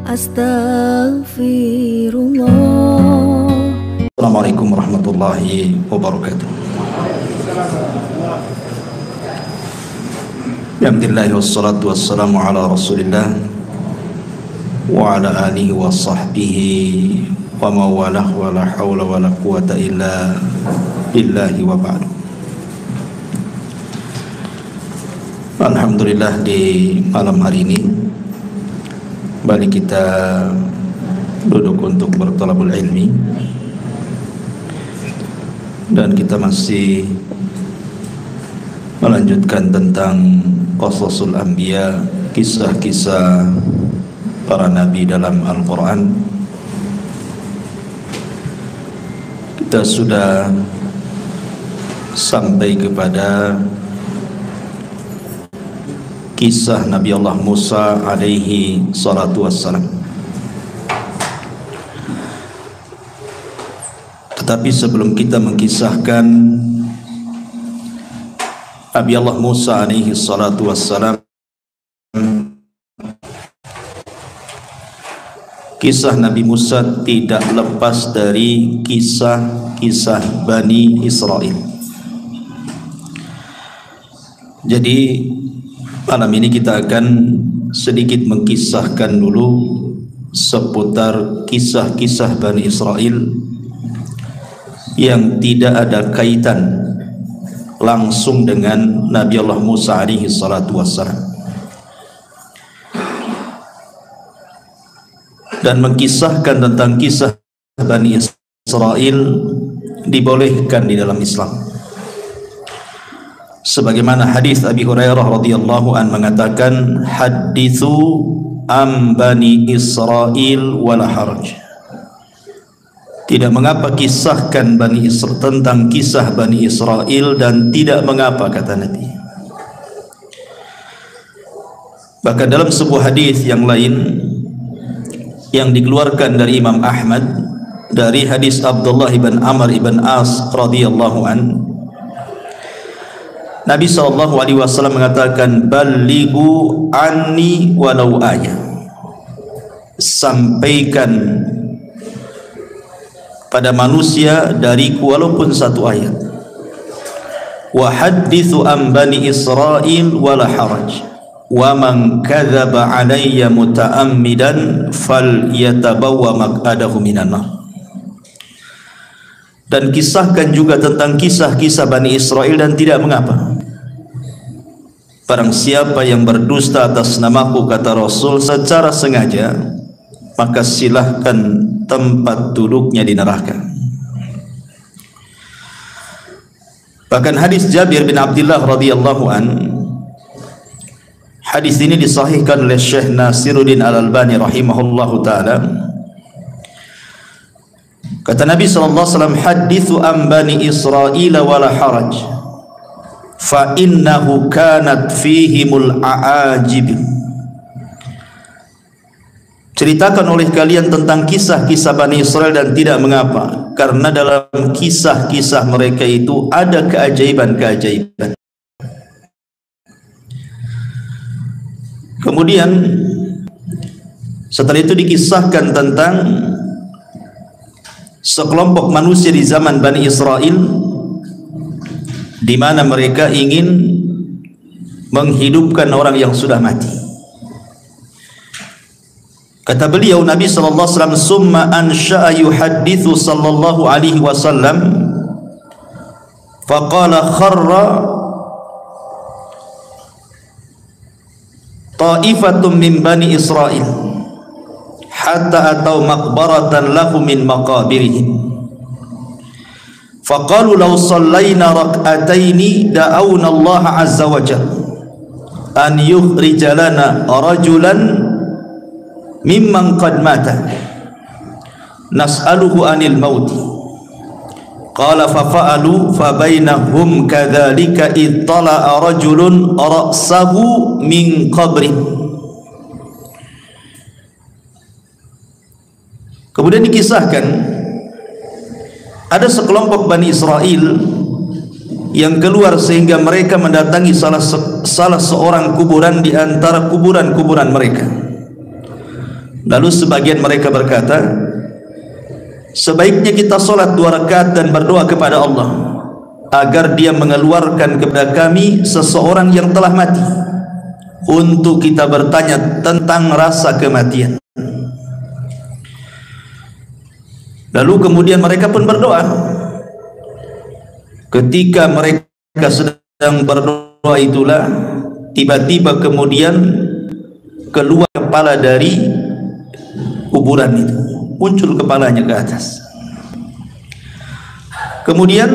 Astaghfirullah. Assalamualaikum warahmatullahi wabarakatuh. Alhamdulillah wassalatu wassalamu ala Rasulillah wa ala alihi wa sahbihi wa mawalah wa la hawla wa la quwata illa billahi wa ba'du. Alhamdulillah, di malam hari ini kembali kita duduk untuk berthalabul ilmi, dan kita masih melanjutkan tentang qasasul anbiya, kisah-kisah para nabi dalam Al-Quran. Kita sudah sampai kepada kisah Nabi Allah Musa alaihi salatu wassalam. Tetapi sebelum kita mengkisahkan Nabi Allah Musa alaihi salatu wassalam, kisah Nabi Musa tidak lepas dari kisah-kisah Bani Israel. Jadi malam ini kita akan sedikit mengkisahkan dulu seputar kisah-kisah Bani Israel yang tidak ada kaitan langsung dengan Nabi Allah Musa alaihi salatu wassalam, dan mengkisahkan tentang kisah Bani Israel dibolehkan di dalam Islam. Sebagaimana hadis Abi Hurairah radhiyallahu an mengatakan, haditsu am Bani Israel wala haraj. Tidak mengapa kisahkan Bani Israel, tentang kisah Bani Israel, dan tidak mengapa, kata Nabi. Bahkan dalam sebuah hadis yang lain yang dikeluarkan dari Imam Ahmad dari hadis Abdullah ibn Amr ibn As radhiyallahu an, Nabi SAW mengatakan, balighu anni walau ayat, sampaikan pada manusia dariku walaupun satu ayat. Wa hadithu an Bani Israel wala haraj, wa man kadzaba alayya muta'ammidan falyatabawwa maq'adahu minan nar. Dan kisahkan juga tentang kisah-kisah Bani Israel, dan tidak mengapa. Barang siapa yang berdusta atas namaku, kata Rasul, secara sengaja, maka silahkan tempat duduknya di neraka. Bahkan hadis Jabir bin Abdullah radhiyallahu an, hadis ini disahihkan oleh Syekh Nasiruddin Al-Albani rahimahullahu taala. Kata Nabi SAW, hadithu an Bani Israel wala haraj, fa innahu kanat fihimul a'ajib. Ceritakan oleh kalian tentang kisah-kisah Bani Israel, dan tidak mengapa, karena dalam kisah-kisah mereka itu ada keajaiban-keajaiban. Kemudian setelah itu dikisahkan tentang sekelompok manusia di zaman Bani Israel, di mana mereka ingin menghidupkan orang yang sudah mati. Kata beliau, Nabi SAW, summa ansha'a yuhaddithu sallallahu alaihi wasallam, faqala kharra ta'ifatun min Bani Israel hatta atau maqbaratan lahu min maqabirihim, faqalu law sallayna rak'ataini da'awna Allah azza wa jalla an yukhrija lana rajulan mimman qad mata nas'aluhu anil mauti. Qala fa fa'alu fa bainahum kadzalika ittala'a rajulun ra'sahu min qabrin. Kemudian dikisahkan ada sekelompok Bani Israel yang keluar sehingga mereka mendatangi salah seorang kuburan di antara kuburan-kuburan mereka. Lalu sebagian mereka berkata, sebaiknya kita solat 2 rakaat dan berdoa kepada Allah agar Dia mengeluarkan kepada kami seseorang yang telah mati, untuk kita bertanya tentang rasa kematian. Lalu kemudian mereka pun berdoa. Ketika mereka sedang berdoa itulah tiba-tiba kemudian keluar kepala dari kuburan itu, muncul kepalanya ke atas. Kemudian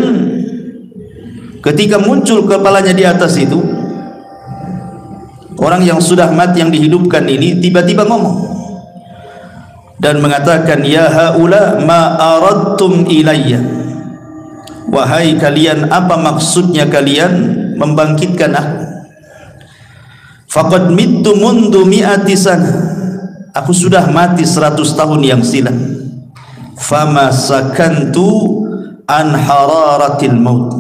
ketika muncul kepalanya di atas itu, orang yang sudah mati yang dihidupkan ini tiba-tiba ngomong dan mengatakan, ya haula ma aradtum ilayya, wahai kalian, apa maksudnya kalian membangkitkan aku? Faqad mittu mundu mi'ati sana, aku sudah mati 100 tahun yang silam. Fama sakantu an hararatil maut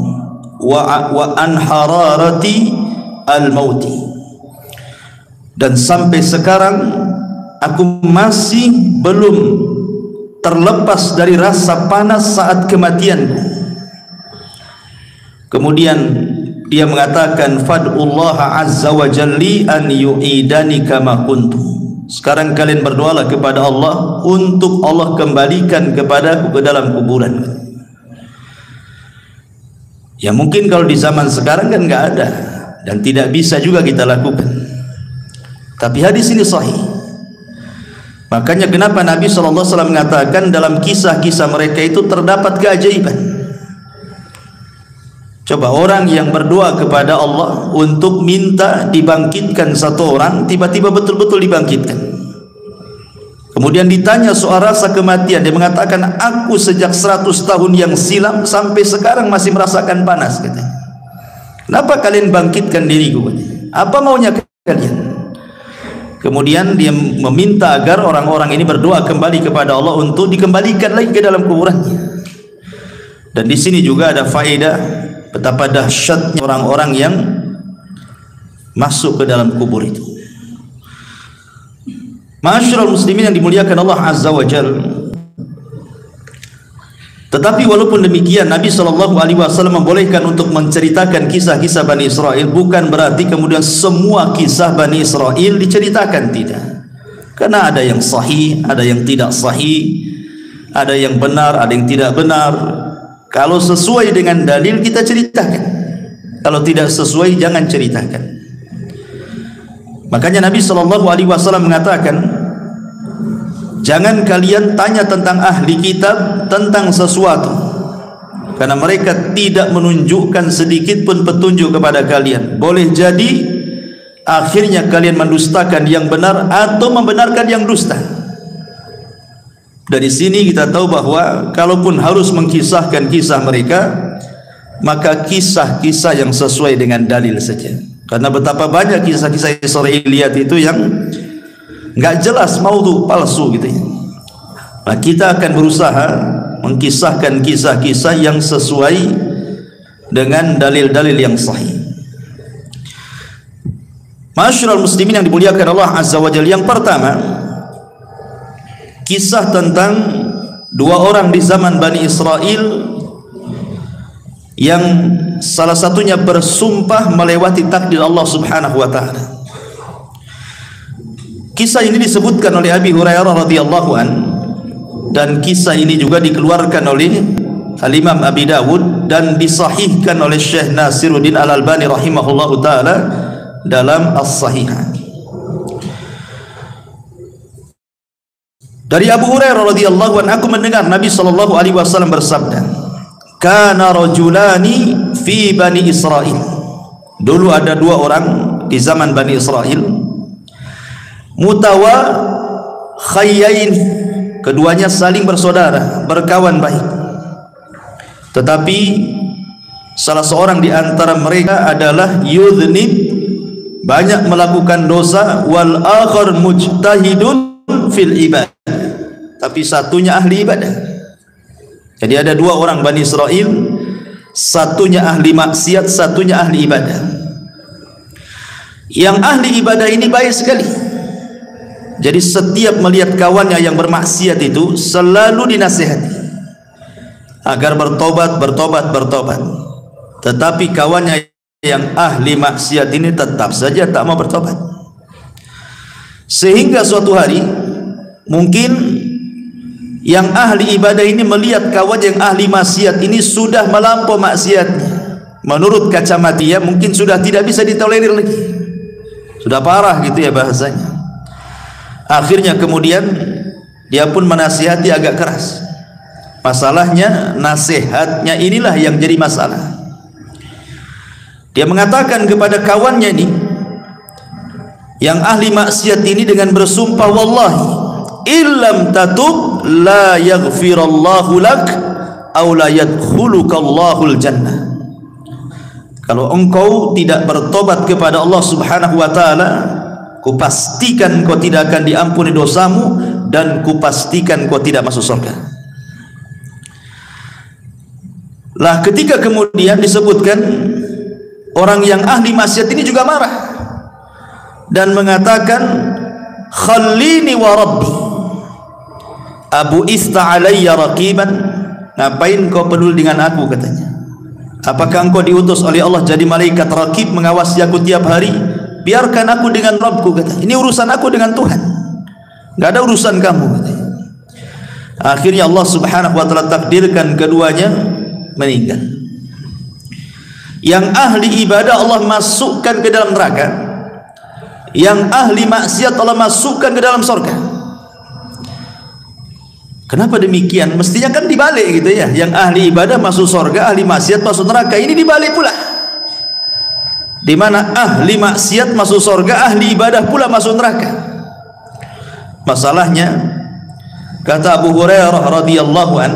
wa an hararati al mauti, dan sampai sekarang aku masih belum terlepas dari rasa panas saat kematianku. Kemudian dia mengatakan, fad'ullaha azza wa jalli an yu'idani kama kuntu, sekarang kalian berdoalah kepada Allah untuk Allah kembalikan kepadaku ke dalam kuburan. Ya mungkin kalau di zaman sekarang kan nggak ada dan tidak bisa juga kita lakukan, tapi hadis ini sahih. Makanya kenapa Nabi SAW mengatakan dalam kisah-kisah mereka itu terdapat keajaiban. Coba orang yang berdoa kepada Allah untuk minta dibangkitkan satu orang, tiba-tiba betul-betul dibangkitkan. Kemudian ditanya soal rasa kematian, dia mengatakan, aku sejak 100 tahun yang silam sampai sekarang masih merasakan panas, katanya. Kenapa kalian bangkitkan diriku? Apa maunya kalian? Kemudian dia meminta agar orang-orang ini berdoa kembali kepada Allah untuk dikembalikan lagi ke dalam kuburannya. Dan di sini juga ada faedah betapa dahsyatnya orang-orang yang masuk ke dalam kubur itu. Ma'asyiral muslimin yang dimuliakan Allah Azza wa Jalla. Tetapi walaupun demikian, Nabi SAW membolehkan untuk menceritakan kisah-kisah Bani Israel, bukan berarti kemudian semua kisah Bani Israel diceritakan, tidak. Karena ada yang sahih, ada yang tidak sahih, ada yang benar, ada yang tidak benar. Kalau sesuai dengan dalil kita ceritakan, kalau tidak sesuai jangan ceritakan. Makanya Nabi SAW mengatakan, jangan kalian tanya tentang ahli kitab tentang sesuatu, karena mereka tidak menunjukkan sedikit pun petunjuk kepada kalian. Boleh jadi akhirnya kalian mendustakan yang benar atau membenarkan yang dusta. Dari sini kita tahu bahwa kalaupun harus mengkisahkan kisah mereka, maka kisah-kisah yang sesuai dengan dalil saja. Karena betapa banyak kisah-kisah Israiliyat itu yang nggak jelas, maudhu, palsu gitu ya. Nah, kita akan berusaha mengkisahkan kisah-kisah yang sesuai dengan dalil-dalil yang sahih. Ma'asyiral muslimin yang dimuliakan Allah Azza wa Jalla, yang pertama kisah tentang 2 orang di zaman Bani Israel yang salah satunya bersumpah melewati takdir Allah Subhanahu wa taala. Kisah ini disebutkan oleh Abi Hurairah radhiyallahu an, dan kisah ini juga dikeluarkan oleh Al-Imam Abi Dawud dan disahihkan oleh Syekh Nasiruddin Al-Albani rahimahullahu taala dalam As-Sahihah. Dari Abu Hurairah radhiyallahu an, aku mendengar Nabi sallallahu alaihi wasallam bersabda, kana rajulani fi Bani Israil. Dulu ada 2 orang di zaman Bani Israil, mutawakhayyain, keduanya saling bersaudara, berkawan baik. Tetapi salah seorang di antara mereka adalah yudhnib, banyak melakukan dosa, wal akhar mujtahidun fil ibadah, tapi satunya ahli ibadah. Jadi ada 2 orang Bani Israel, satunya ahli maksiat, satunya ahli ibadah. Yang ahli ibadah ini baik sekali, Jadi setiap melihat kawannya yang bermaksiat itu selalu dinasihati agar bertobat. Tetapi kawannya yang ahli maksiat ini tetap saja tak mau bertobat. Sehingga suatu hari mungkin yang ahli ibadah ini melihat kawan yang ahli maksiat ini sudah melampau maksiatnya. Menurut kacamata dia mungkin sudah tidak bisa ditolerir lagi, sudah parah gitu ya bahasanya. Akhirnya kemudian dia pun menasihati agak keras. Masalahnya nasihatnya inilah yang jadi masalah. Dia mengatakan kepada kawannya ini yang ahli maksiat ini dengan bersumpah, wallahi illam tatub la yaghfirallahu lak aw la yadkhulukallahul jannah. Kalau engkau tidak bertobat kepada Allah Subhanahu wa taala, kupastikan kau tidak akan diampuni dosamu dan kupastikan kau tidak masuk surga. Lah ketika kemudian disebutkan, orang yang ahli maksiat ini juga marah dan mengatakan, khallini wa rabbi abu ista alayya raqiban, ngapain kau peduli dengan aku, katanya. Apakah engkau diutus oleh Allah jadi malaikat raqib mengawasi aku tiap hari? Biarkan aku dengan Rabbku, katanya. Ini urusan aku dengan Tuhan, nggak ada urusan kamu, katanya. Akhirnya Allah Subhanahu wa taala takdirkan keduanya meninggal. Yang ahli ibadah Allah masukkan ke dalam neraka, yang ahli maksiat Allah masukkan ke dalam surga. Kenapa demikian? Mestinya kan dibalik gitu ya. Yang ahli ibadah masuk surga, ahli maksiat masuk neraka. Ini dibalik pula, di mana ahli maksiat masuk surga, ahli ibadah pula masuk neraka. Masalahnya, kata Abu Hurairah radhiyallahu an,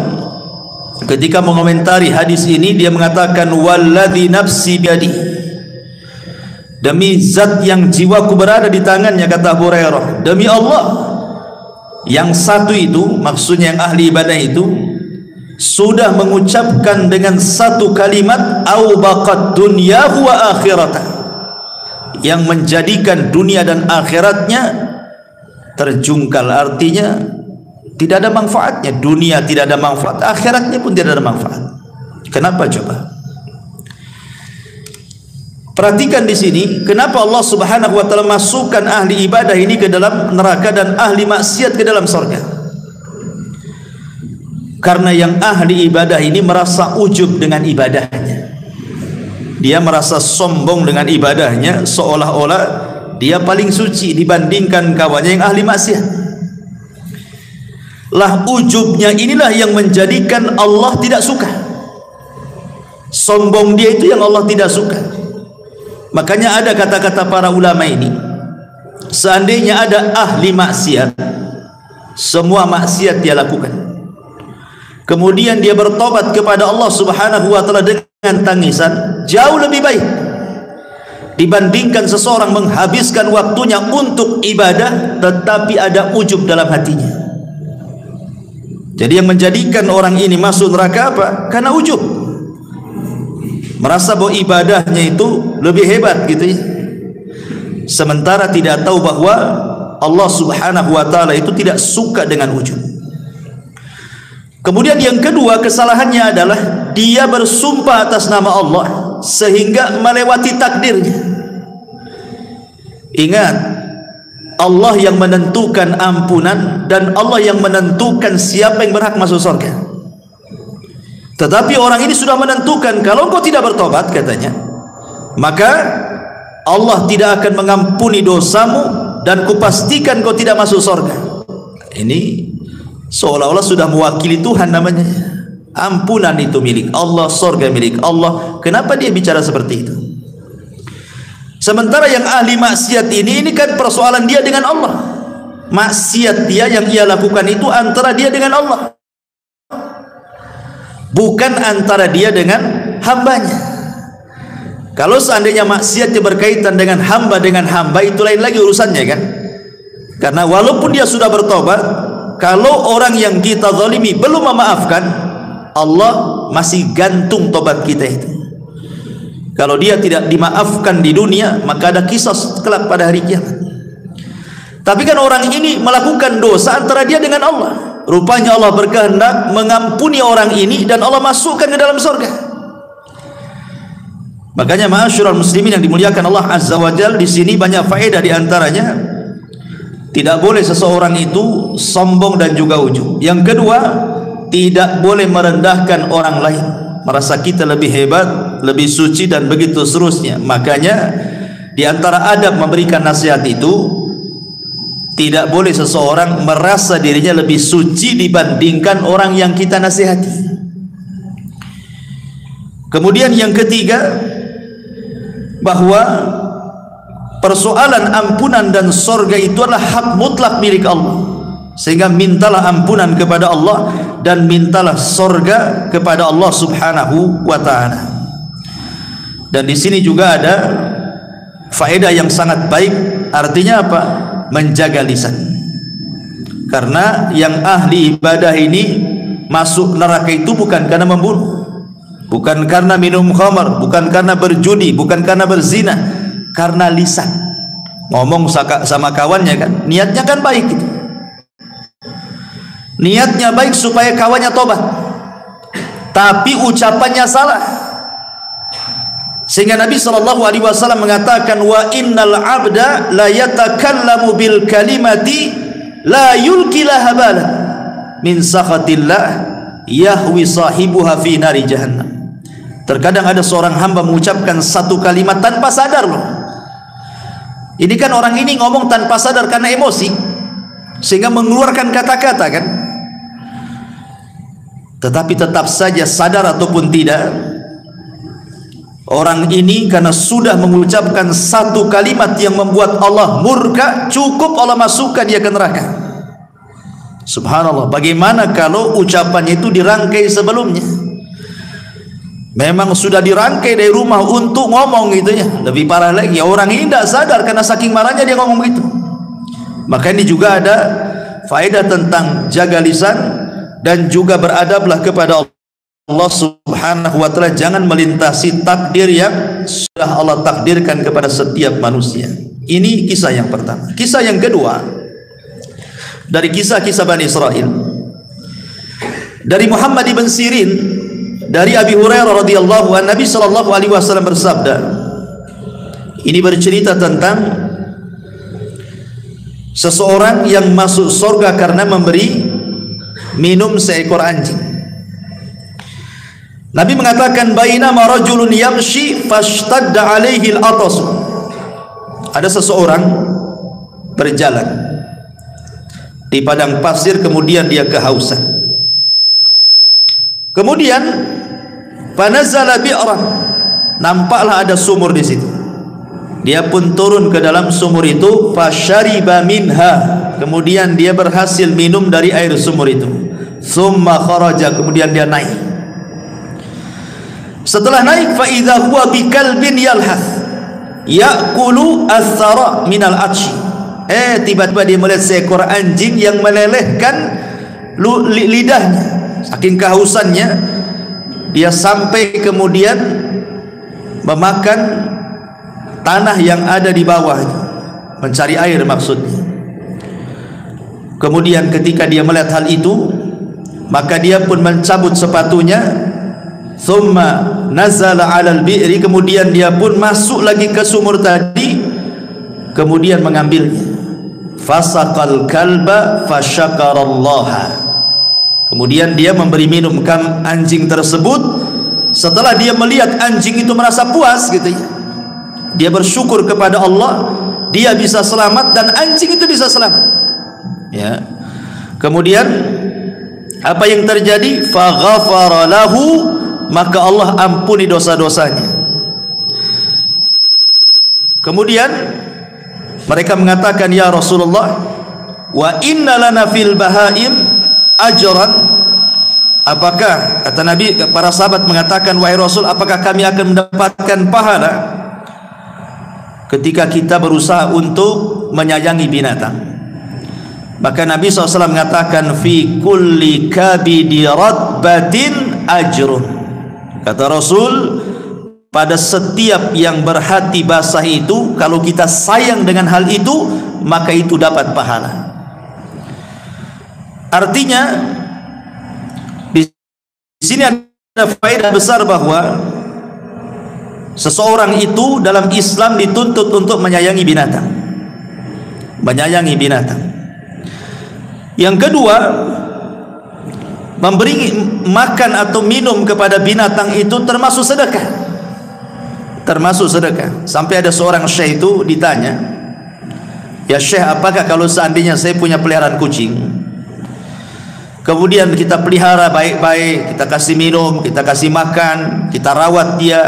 ketika mengomentari hadis ini, dia mengatakan, walladzi nafsi biadi, demi zat yang jiwaku berada di tangannya, kata Abu Hurairah, demi Allah, yang satu itu, maksudnya yang ahli ibadah itu, sudah mengucapkan dengan satu kalimat, au baqad dunyahu wa akhiratah, yang menjadikan dunia dan akhiratnya terjungkal. Artinya tidak ada manfaatnya. Dunia tidak ada manfaat, akhiratnya pun tidak ada manfaat. Kenapa coba? Perhatikan di sini, kenapa Allah Subhanahu wa taala masukkan ahli ibadah ini ke dalam neraka dan ahli maksiat ke dalam surga? Karena yang ahli ibadah ini merasa ujub dengan ibadahnya. Dia merasa sombong dengan ibadahnya, seolah-olah dia paling suci dibandingkan kawannya yang ahli maksiat. Lah ujubnya inilah yang menjadikan Allah tidak suka. Sombong dia itu yang Allah tidak suka. Makanya ada kata-kata para ulama ini, seandainya ada ahli maksiat, semua maksiat dia lakukan, kemudian dia bertobat kepada Allah Subhanahu wa taala dengan tangisan, jauh lebih baik dibandingkan seseorang menghabiskan waktunya untuk ibadah tetapi ada ujub dalam hatinya. Jadi yang menjadikan orang ini masuk neraka apa? Karena ujub, merasa bahwa ibadahnya itu lebih hebat gitu ya. Sementara tidak tahu bahwa Allah Subhanahu wa taala itu tidak suka dengan ujub. Kemudian yang kedua kesalahannya adalah dia bersumpah atas nama Allah sehingga melewati takdirnya. Ingat, Allah yang menentukan ampunan dan Allah yang menentukan siapa yang berhak masuk surga. Tetapi orang ini sudah menentukan, kalau engkau tidak bertobat, katanya, maka Allah tidak akan mengampuni dosamu dan kupastikan kau tidak masuk surga. Ini seolah-olah sudah mewakili Tuhan namanya. Ampunan itu milik Allah, surga milik Allah. Kenapa dia bicara seperti itu? Sementara yang ahli maksiat ini kan persoalan dia dengan Allah. Maksiat dia yang ia lakukan itu antara dia dengan Allah, bukan antara dia dengan hambanya. Kalau seandainya maksiatnya berkaitan dengan hamba itu lain lagi urusannya kan. Karena walaupun dia sudah bertobat, kalau orang yang kita zalimi belum memaafkan, Allah masih gantung tobat kita itu. Kalau dia tidak dimaafkan di dunia, maka ada kisah kelak pada hari kiamat. Tapi kan orang ini melakukan dosa antara dia dengan Allah. Rupanya Allah berkehendak mengampuni orang ini dan Allah masukkan ke dalam surga. Makanya ma'asyiral muslimin yang dimuliakan Allah Azza wa Jalla, di sini banyak faedah, di antaranya tidak boleh seseorang itu sombong dan juga ujub. Yang kedua, tidak boleh merendahkan orang lain, merasa kita lebih hebat, lebih suci dan begitu seterusnya. Makanya di antara adab memberikan nasihat itu, tidak boleh seseorang merasa dirinya lebih suci dibandingkan orang yang kita nasihati. Kemudian yang ketiga, bahwa persoalan ampunan dan surga itu adalah hak mutlak milik Allah. Sehingga mintalah ampunan kepada Allah dan mintalah surga kepada Allah Subhanahu wa taala. Dan di sini juga ada faedah yang sangat baik. Artinya apa? Menjaga lisan. Karena yang ahli ibadah ini masuk neraka itu bukan karena membunuh, bukan karena minum khamar, bukan karena berjudi, bukan karena berzina, karena lisan. Ngomong sama kawannya kan, niatnya kan baik gitu. Niatnya baik supaya kawannya tobat, tapi ucapannya salah. Sehingga Nabi SAW mengatakan, wa innal abda la yatakallamu bil kalimati la yulki laha balan min sakhatillah yahwi sahibuha fi nari jahannam. Terkadang ada seorang hamba mengucapkan satu kalimat tanpa sadar loh. Ini kan orang ini ngomong tanpa sadar karena emosi, sehingga mengeluarkan kata-kata kan. Tetapi tetap saja sadar ataupun tidak, orang ini karena sudah mengucapkan satu kalimat yang membuat Allah murka, cukup Allah masukkan dia ke neraka. Subhanallah. Bagaimana kalau ucapannya itu dirangkai sebelumnya? Memang sudah dirangkai dari rumah untuk ngomong gitu ya. Lebih parah lagi, orang ini tidak sadar karena saking marahnya dia ngomong gitu. Maka ini juga ada faedah tentang jaga lisan dan juga beradablah kepada Allah Subhanahu wa taala. Jangan melintasi takdir yang sudah Allah takdirkan kepada setiap manusia. Ini kisah yang pertama. Kisah yang kedua dari kisah-kisah Bani Israel, dari Muhammad ibn Sirin, dari Abi Hurairah radhiyallahu anhu, Nabi sallallahu alaihi wasallam bersabda. Ini bercerita tentang seseorang yang masuk surga karena memberi minum seekor anjing. Nabi mengatakan, bainama rajulun yamshi fashtadda alaihi al-atas. Ada seseorang berjalan di padang pasir, kemudian dia kehausan. Kemudian fanazala bi'ran, nampaklah ada sumur di situ. Dia pun turun ke dalam sumur itu, fasyariba minha, kemudian dia berhasil minum dari air sumur itu. Thumma kharaja, kemudian dia naik. Setelah naik, fa idza huwa bikalbin yalhath ya'kulu athara minal atshi. Tiba-tiba dia melihat seekor anjing yang melelehkan lidahnya saking kehausannya. Dia sampai kemudian memakan tanah yang ada di bawahnya, mencari air maksudnya. Kemudian ketika dia melihat hal itu, maka dia pun mencabut sepatunya. Thumma nazala 'alal bi'ri, kemudian dia pun masuk lagi ke sumur tadi, kemudian mengambilnya. Fasaqal kalba fasyakarallaha, kemudian dia memberi minum anjing tersebut. Setelah dia melihat anjing itu merasa puas gitu ya, dia bersyukur kepada Allah, dia bisa selamat dan anjing itu bisa selamat ya. Kemudian apa yang terjadi? Faghafara lahu, maka Allah ampuni dosa-dosanya. Kemudian mereka mengatakan, ya Rasulullah, wa inna lana fil bahaim ajran. Apakah, kata Nabi, para sahabat mengatakan, wahai Rasul, apakah kami akan mendapatkan pahala ketika kita berusaha untuk menyayangi binatang? Maka Nabi SAW mengatakan, fi kulli kabidi ratbatin ajrun. Kata Rasul, pada setiap yang berhati basah itu, kalau kita sayang dengan hal itu, maka itu dapat pahala. Artinya di sini ada faedah besar bahwa seseorang itu dalam Islam dituntut untuk menyayangi binatang. Menyayangi binatang. Yang kedua, memberi makan atau minum kepada binatang itu termasuk sedekah. Termasuk sedekah. Sampai ada seorang syekh itu ditanya, "Ya syekh, apakah kalau seandainya saya punya peliharaan kucing, kemudian kita pelihara baik-baik, kita kasih minum, kita kasih makan, kita rawat dia,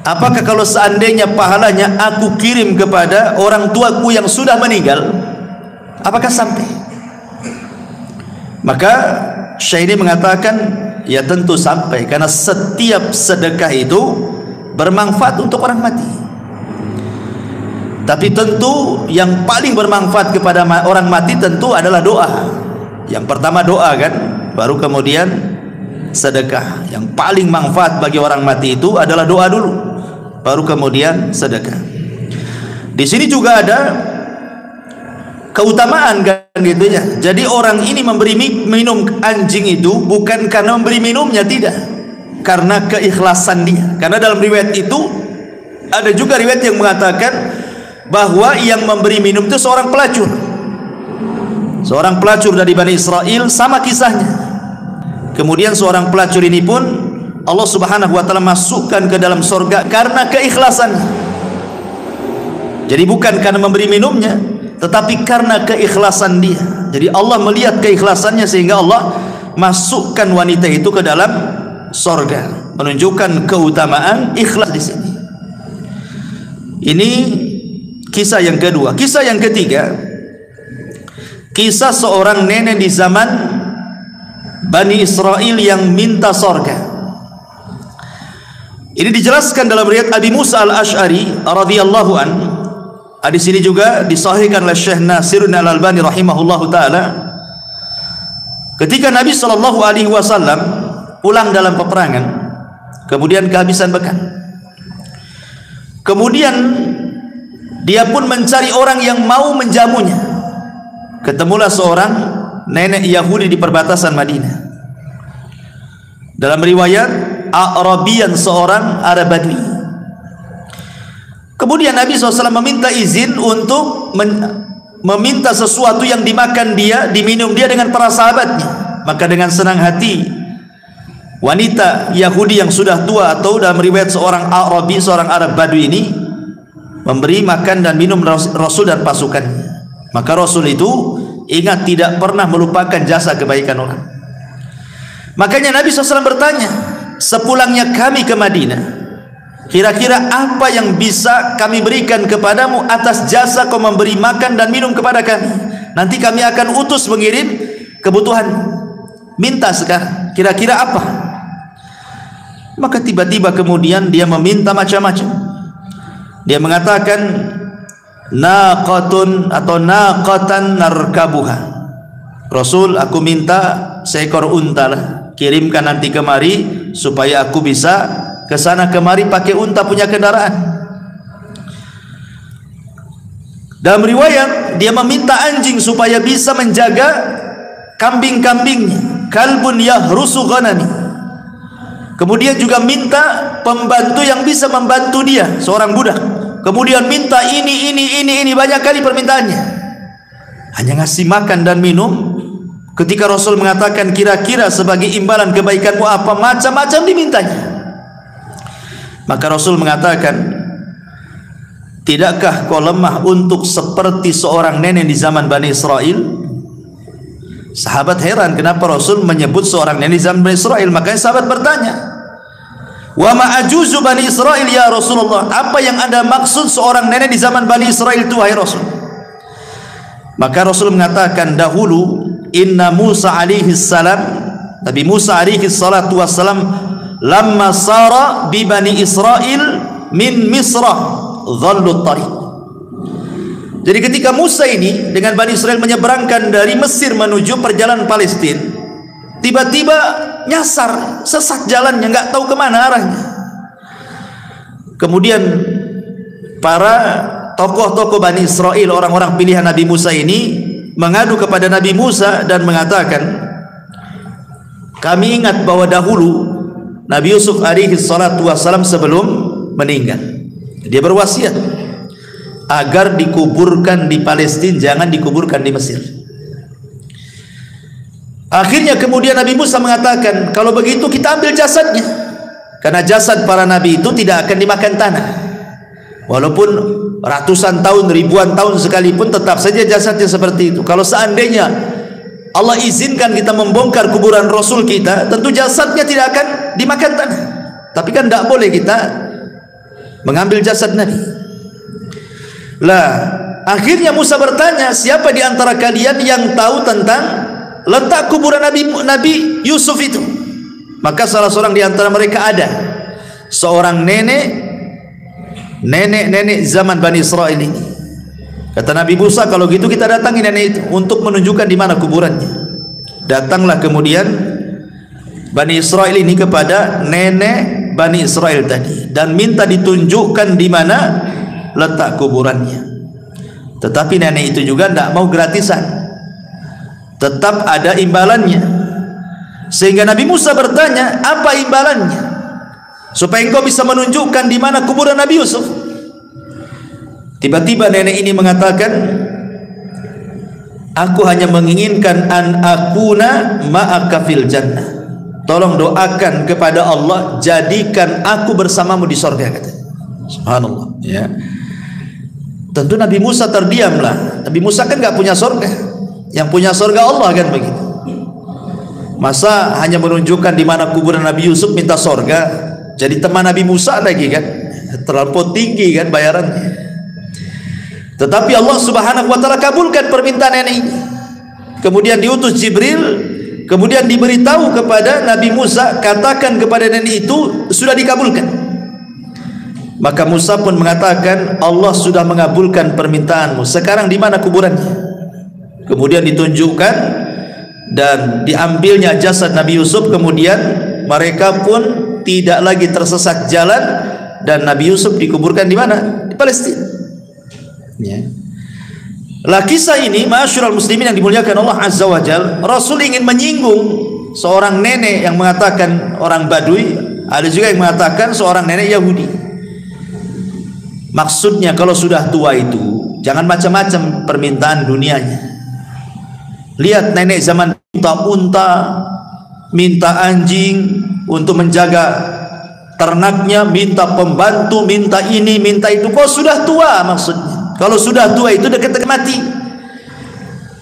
apakah kalau seandainya pahalanya aku kirim kepada orang tuaku yang sudah meninggal, apakah sampai?" Maka syekh ini mengatakan, ya tentu sampai, karena setiap sedekah itu bermanfaat untuk orang mati. Tapi tentu yang paling bermanfaat kepada orang mati tentu adalah doa. Yang pertama doa kan, baru kemudian sedekah. Yang paling manfaat bagi orang mati itu adalah doa dulu, baru kemudian sedekah. Di sini juga ada keutamaan kan gitu ya. Jadi orang ini memberi minum anjing itu bukan karena memberi minumnya, tidak, karena keikhlasan dia. Karena dalam riwayat itu ada juga riwayat yang mengatakan bahwa yang memberi minum itu seorang pelacur. Seorang pelacur dari Bani Israel, sama kisahnya. Kemudian seorang pelacur ini pun Allah Subhanahu wa taala masukkan ke dalam surga karena keikhlasannya. Jadi bukan karena memberi minumnya, tetapi karena keikhlasan dia. Jadi Allah melihat keikhlasannya sehingga Allah masukkan wanita itu ke dalam surga, menunjukkan keutamaan ikhlas di sini. Ini kisah yang kedua. Kisah yang ketiga, kisah seorang nenek di zaman Bani Israel yang minta surga. Ini dijelaskan dalam riwayat Abi Musa al-Ash'ari radhiyallahu an. Di sini juga disahihkan oleh Syekh Nasiruddin Al-Albani rahimahullahu taala. Ketika Nabi sallallahu alaihi wasallam pulang dalam peperangan, kemudian kehabisan bekal, kemudian dia pun mencari orang yang mau menjamunya. Ketemulah seorang nenek Yahudi di perbatasan Madinah. Dalam riwayat Arabian, seorang Arab Badui. Kemudian Nabi SAW meminta izin untuk meminta sesuatu yang dimakan dia, diminum dia dengan para sahabatnya. Maka dengan senang hati wanita Yahudi yang sudah tua, atau dalam riwayat seorang Arabi, seorang Arab Badui ini, memberi makan dan minum Rasul dan pasukannya. Maka Rasul itu ingat tidak pernah melupakan jasa kebaikan orang. Makanya Nabi SAW bertanya, sepulangnya kami ke Madinah, kira-kira apa yang bisa kami berikan kepadamu atas jasa kau memberi makan dan minum kepada kami? Nanti kami akan utus mengirim kebutuhan. Minta sekarang, kira-kira apa? Maka tiba-tiba kemudian dia meminta macam-macam. Dia mengatakan, naqatun atau naqatan narkabuha. Rasul, aku minta seekor unta lah, kirimkan nanti kemari supaya aku bisa ke sana kemari pakai unta punya kendaraan. Dalam riwayat dia meminta anjing supaya bisa menjaga kambing-kambingnya, kalbun yahrusu ghanami. Kemudian juga minta pembantu yang bisa membantu dia, seorang budak. Kemudian minta ini banyak kali permintaannya. Hanya ngasih makan dan minum. Ketika Rasul mengatakan kira-kira sebagai imbalan kebaikanmu apa, macam-macam dimintanya. Maka Rasul mengatakan, tidakkah kau lemah untuk seperti seorang nenek di zaman Bani Israel? Sahabat heran kenapa Rasul menyebut seorang nenek di zaman Bani Israel. Makanya sahabat bertanya, wa ma'ajuzu Bani Israel ya Rasulullah, apa yang Anda maksud seorang nenek di zaman Bani Israel itu wahai Rasul? Maka Rasul mengatakan, dahulu inna Musa alaihi salam, Nabi Musa alaihi salatu wassalam, lamma sara bi Bani Israel min Misra dhallu tariq. Jadi ketika Musa ini dengan Bani Israel menyeberangkan dari Mesir menuju perjalanan Palestina, tiba-tiba nyasar, sesat jalannya, nggak tahu kemana arahnya. Kemudian para tokoh-tokoh Bani Israel, orang-orang pilihan Nabi Musa ini mengadu kepada Nabi Musa dan mengatakan, kami ingat bahwa dahulu Nabi Yusuf alaihi salatu wassalam sebelum meninggal, dia berwasiat agar dikuburkan di Palestina, jangan dikuburkan di Mesir. Akhirnya kemudian Nabi Musa mengatakan, kalau begitu kita ambil jasadnya, karena jasad para nabi itu tidak akan dimakan tanah. Walaupun ratusan tahun, ribuan tahun sekalipun, tetap saja jasadnya seperti itu. Kalau seandainya Allah izinkan kita membongkar kuburan Rasul kita, tentu jasadnya tidak akan dimakan tanah. Tapi kan tidak boleh kita mengambil jasad Nabi. Lah, akhirnya Musa bertanya, siapa di antara kalian yang tahu tentang letak kuburan Nabi Yusuf itu? Maka salah seorang di antara mereka ada seorang nenek zaman Bani Israel ini. Kata Nabi Musa, kalau gitu kita datangi nenek itu untuk menunjukkan di mana kuburannya. Datanglah kemudian Bani Israel ini kepada nenek Bani Israel tadi dan minta ditunjukkan di mana letak kuburannya. Tetapi nenek itu juga tidak mau gratisan, tetap ada imbalannya. Sehingga Nabi Musa bertanya, apa imbalannya supaya engkau bisa menunjukkan di mana kuburan Nabi Yusuf? Tiba-tiba nenek ini mengatakan, aku hanya menginginkan an akuna ma'aka fil jannah. Tolong doakan kepada Allah, jadikan aku bersamamu di surga, katanya. Subhanallah, ya. Tentu Nabi Musa terdiamlah. Nabi Musa kan nggak punya surga, yang punya surga Allah, kan begitu. Masa hanya menunjukkan di mana kuburan Nabi Yusuf minta surga? Jadi teman Nabi Musa lagi, kan? Terlampau tinggi kan bayarannya. Tetapi Allah Subhanahu wa taala kabulkan permintaan nenek ini. Kemudian diutus Jibril, kemudian diberitahu kepada Nabi Musa, katakan kepada nenek itu sudah dikabulkan. Maka Musa pun mengatakan, Allah sudah mengabulkan permintaanmu. Sekarang di mana kuburannya? Kemudian ditunjukkan dan diambilnya jasad Nabi Yusuf. Kemudian mereka pun tidak lagi tersesat jalan dan Nabi Yusuf dikuburkan di mana? Di Palestina. Ya. Lah kisah ini, ma'asyiral muslimin yang dimuliakan Allah Azza wa Jalla, Rasul ingin menyinggung seorang nenek yang mengatakan orang Badui, ada juga yang mengatakan seorang nenek Yahudi. Maksudnya kalau sudah tua itu jangan macam-macam permintaan dunianya. Lihat nenek zaman minta unta, minta anjing untuk menjaga ternaknya, minta pembantu, minta ini, minta itu. Kok sudah tua maksudnya? Kalau sudah tua itu dekat-dekat mati.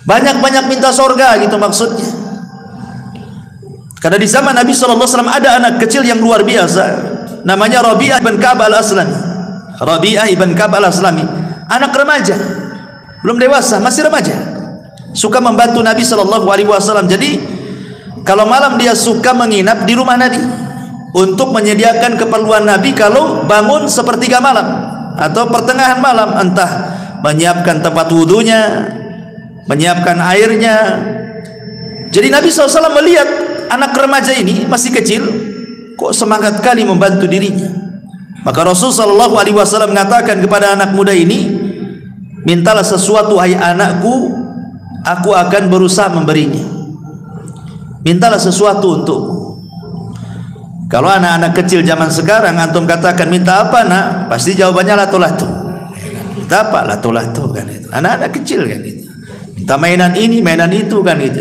Banyak-banyak minta surga gitu maksudnya. Karena di zaman Nabi SAW ada anak kecil yang luar biasa, namanya Rabi'ah ibn Ka'ab al-Aslami. Rabi'ah ibn Ka'ab al-Aslami, anak remaja, belum dewasa, masih remaja, suka membantu Nabi SAW. Jadi kalau malam dia suka menginap di rumah Nabi untuk menyediakan keperluan Nabi kalau bangun sepertiga malam atau pertengahan malam, entah menyiapkan tempat wudunya, menyiapkan airnya. Jadi Nabi SAW melihat anak remaja ini masih kecil, kok semangat kali membantu dirinya. Maka Rasul SAW mengatakan kepada anak muda ini, mintalah sesuatu hai anakku, aku akan berusaha memberinya. Mintalah sesuatu untukku. Kalau anak-anak kecil zaman sekarang antum katakan minta apa nak, pasti jawabannya latu-latu. Minta apa? Latu-latu kan itu. Anak-anak kecil kan itu. Minta mainan ini, mainan itu kan itu.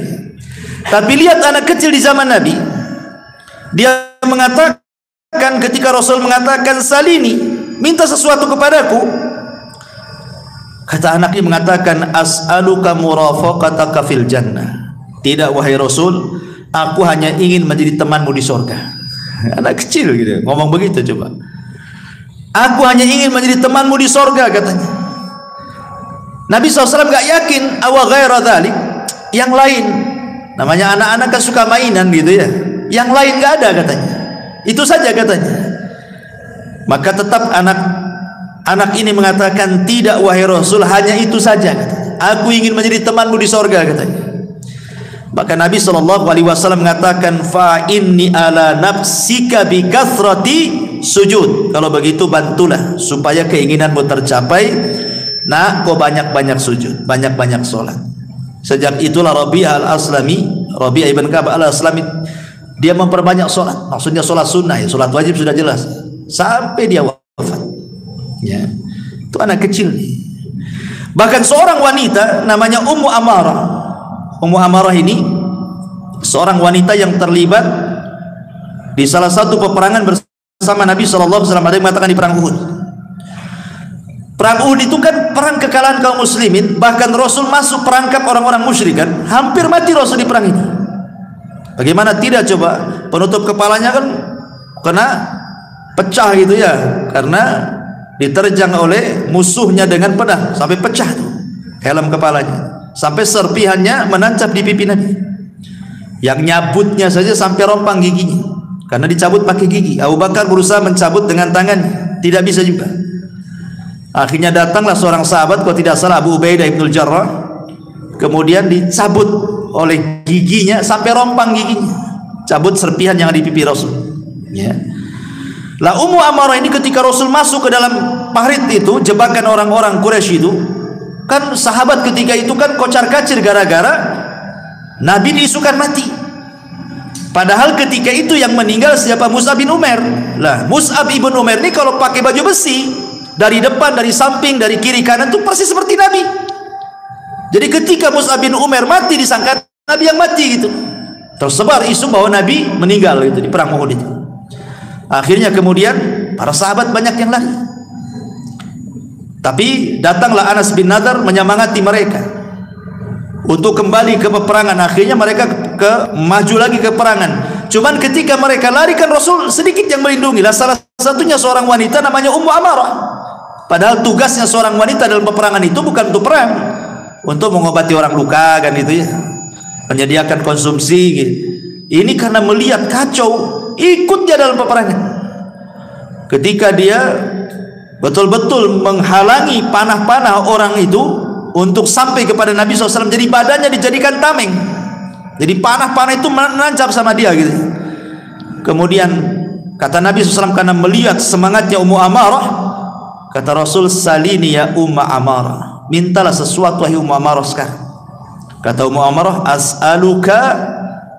Tapi lihat anak kecil di zaman Nabi, dia mengatakan ketika Rasul mengatakan salini, minta sesuatu kepadaku. Kata anak ini mengatakan as'aluka murafaqataka fil jannah. Tidak wahai Rasul, aku hanya ingin menjadi temanmu di surga. Anak kecil gitu ngomong begitu, coba. Aku hanya ingin menjadi temanmu di surga, katanya. Nabi SAW gak yakin awa ghaira dzalik, yang lain, namanya anak-anak kan suka mainan gitu ya, yang lain gak ada katanya, itu saja katanya. Maka tetap anak ini mengatakan tidak wahai Rasul, hanya itu saja katanya. Aku ingin menjadi temanmu di surga, katanya. Maka Nabi SAW mengatakan fa inni ala nafsika bi kathrati sujud. Kalau begitu bantulah supaya keinginanmu tercapai. Nah, kau banyak-banyak sujud, banyak-banyak sholat. Sejak itulah Rabi'ah al-Aslami, Rabi'ah ibn Ka'ab al-Aslami, dia memperbanyak sholat. Maksudnya sholat sunnah, ya, sholat wajib sudah jelas, sampai dia wafat. Ya, itu anak kecil. Bahkan seorang wanita namanya Ummu Amarah. Ummu Amarah ini seorang wanita yang terlibat di salah satu peperangan bersama Nabi SAW. Ada yang mengatakan di perang Uhud. Perang Uhud itu kan perang kekalahan kaum muslimin. Bahkan Rasul masuk perangkap orang-orang musyrik kan. Hampir mati Rasul di perang ini. Bagaimana tidak coba, penutup kepalanya kan kena pecah gitu ya, karena diterjang oleh musuhnya dengan pedang sampai pecah tuh helm kepalanya, sampai serpihannya menancap di pipi Nabi. Yang nyabutnya saja sampai rompang giginya karena dicabut pakai gigi. Abu Bakar berusaha mencabut dengan tangannya, tidak bisa juga. Akhirnya datanglah seorang sahabat, kalau tidak salah Abu Ubaidah ibnul Jarrah, kemudian dicabut oleh giginya sampai rompang giginya, cabut serpihan yang ada di pipi Rasul. Ya. Lah Ummu Amarah ini ketika Rasul masuk ke dalam parit itu, jebakan orang-orang Quraisy itu, kan sahabat ketika itu kan kocar-kacir gara-gara Nabi diisukan mati. Padahal ketika itu yang meninggal siapa? Mus'ab bin Umair. Lah Mus'ab ibn Umair ini kalau pakai baju besi, dari depan, dari samping, dari kiri kanan itu persis seperti Nabi. Jadi ketika Mus'ab bin Umair mati, disangka Nabi yang mati gitu. Tersebar isu bahwa Nabi meninggal itu di perang Uhud itu. Akhirnya kemudian para sahabat banyak yang lari. Tapi datanglah Anas bin Nadar menyemangati mereka untuk kembali ke peperangan. Akhirnya mereka maju lagi ke peperangan. Cuman ketika mereka lari kan Rasul sedikit yang melindungi. Lah salah satunya seorang wanita namanya Ummu Amarah. Padahal tugasnya seorang wanita dalam peperangan itu bukan untuk perang, untuk mengobati orang luka kan itu ya, menyediakan konsumsi gitu. Ini karena melihat kacau, ikut dia dalam peperangan. Ketika dia betul-betul menghalangi panah-panah orang itu untuk sampai kepada Nabi SAW, jadi badannya dijadikan tameng, jadi panah-panah itu menancap sama dia gitu. Kemudian kata Nabi SAW, karena melihat semangatnya Ummu Amarah, kata Rasul, salini ya Umma Amarah, mintalah sesuatu wahai Ummu Amarah sekarang. Kata Ummu Amarah, as'aluka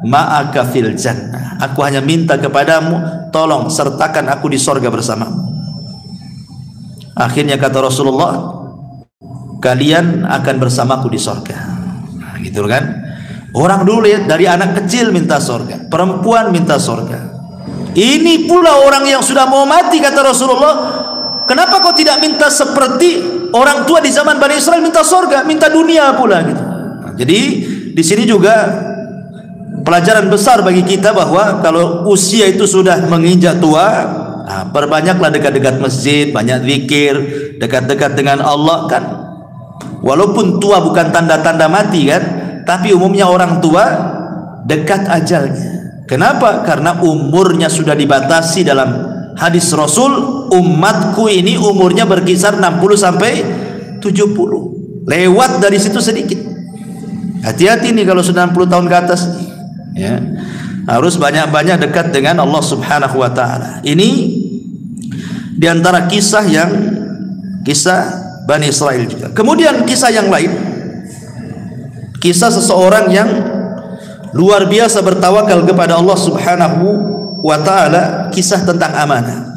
ma'aka fil jannah, aku hanya minta kepadamu, tolong sertakan aku di sorga bersamamu. Akhirnya kata Rasulullah, kalian akan bersamaku di sorga. Nah, gitu kan. Orang dulu lihat dari anak kecil minta sorga, perempuan minta sorga. Ini pula orang yang sudah mau mati, kata Rasulullah, kenapa kau tidak minta seperti orang tua di zaman Bani Israel minta sorga, minta dunia pula gitu. Nah, jadi di sini juga pelajaran besar bagi kita bahwa kalau usia itu sudah menginjak tua, nah, perbanyaklah dekat-dekat masjid, banyak zikir, dekat-dekat dengan Allah kan. Walaupun tua bukan tanda-tanda mati kan, tapi umumnya orang tua dekat ajalnya. Kenapa? Karena umurnya sudah dibatasi. Dalam hadis Rasul, umatku ini umurnya berkisar 60 sampai 70. Lewat dari situ sedikit. Hati-hati nih kalau sudah 60 tahun ke atas. Ya. Harus banyak-banyak dekat dengan Allah Subhanahu wa taala. Ini diantara kisah Bani Israel juga. Kemudian kisah yang lain, kisah seseorang yang luar biasa bertawakal kepada Allah Subhanahu wa taala, kisah tentang amanah.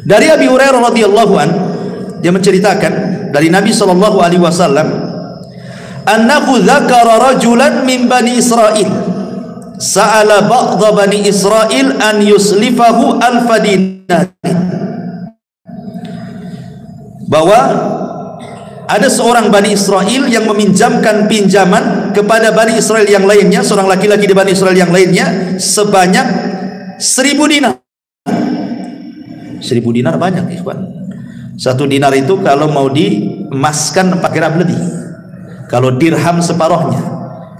Dari Abi Hurairah radhiyallahu an, dia menceritakan dari Nabi sallallahu alaihi wasallam, annahu dzakara rajulan min Bani Israil sa'ala ba'dha Bani Israil an yuslifahu alfa dinar, bahwa ada seorang Bani Israel yang meminjamkan pinjaman kepada Bani Israel yang lainnya, seorang laki-laki di Bani Israel yang lainnya, sebanyak 1000 dinar. 1000 dinar banyak, ikhwan. 1 dinar itu kalau mau diemaskan 4 gram lebih, kalau dirham separuhnya.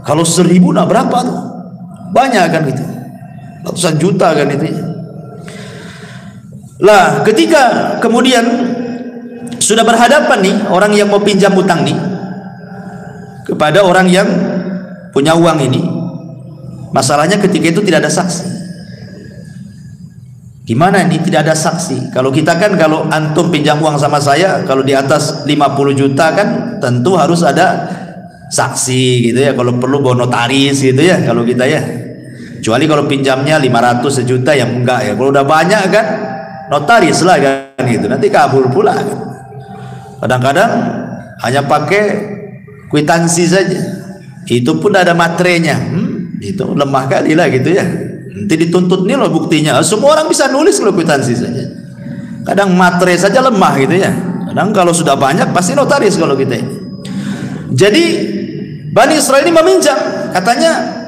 Kalau 1000 nah berapa tuh? Banyak kan gitu, ratusan juta kan itu. Lah ketika kemudian sudah berhadapan nih orang yang mau pinjam utang nih kepada orang yang punya uang ini, masalahnya ketika itu tidak ada saksi. Gimana ini tidak ada saksi? Kalau kita kan, kalau antum pinjam uang sama saya, kalau di atas 50 juta kan tentu harus ada saksi gitu ya, kalau perlu bawa notaris gitu ya kalau kita ya. Kecuali kalau pinjamnya 500 sejuta yang enggak ya. Kalau udah banyak kan notaris lah kan gitu, nanti kabur pula kan. Kadang-kadang hanya pakai kwitansi saja, itu pun ada materainya. Itu lemah kali lah gitu ya. Nanti dituntut nih loh buktinya. Semua orang bisa nulis kalau kwitansi saja. Kadang materai saja lemah gitu ya. Kadang kalau sudah banyak pasti notaris kalau kita ini. Jadi Bani Israel ini meminjam, katanya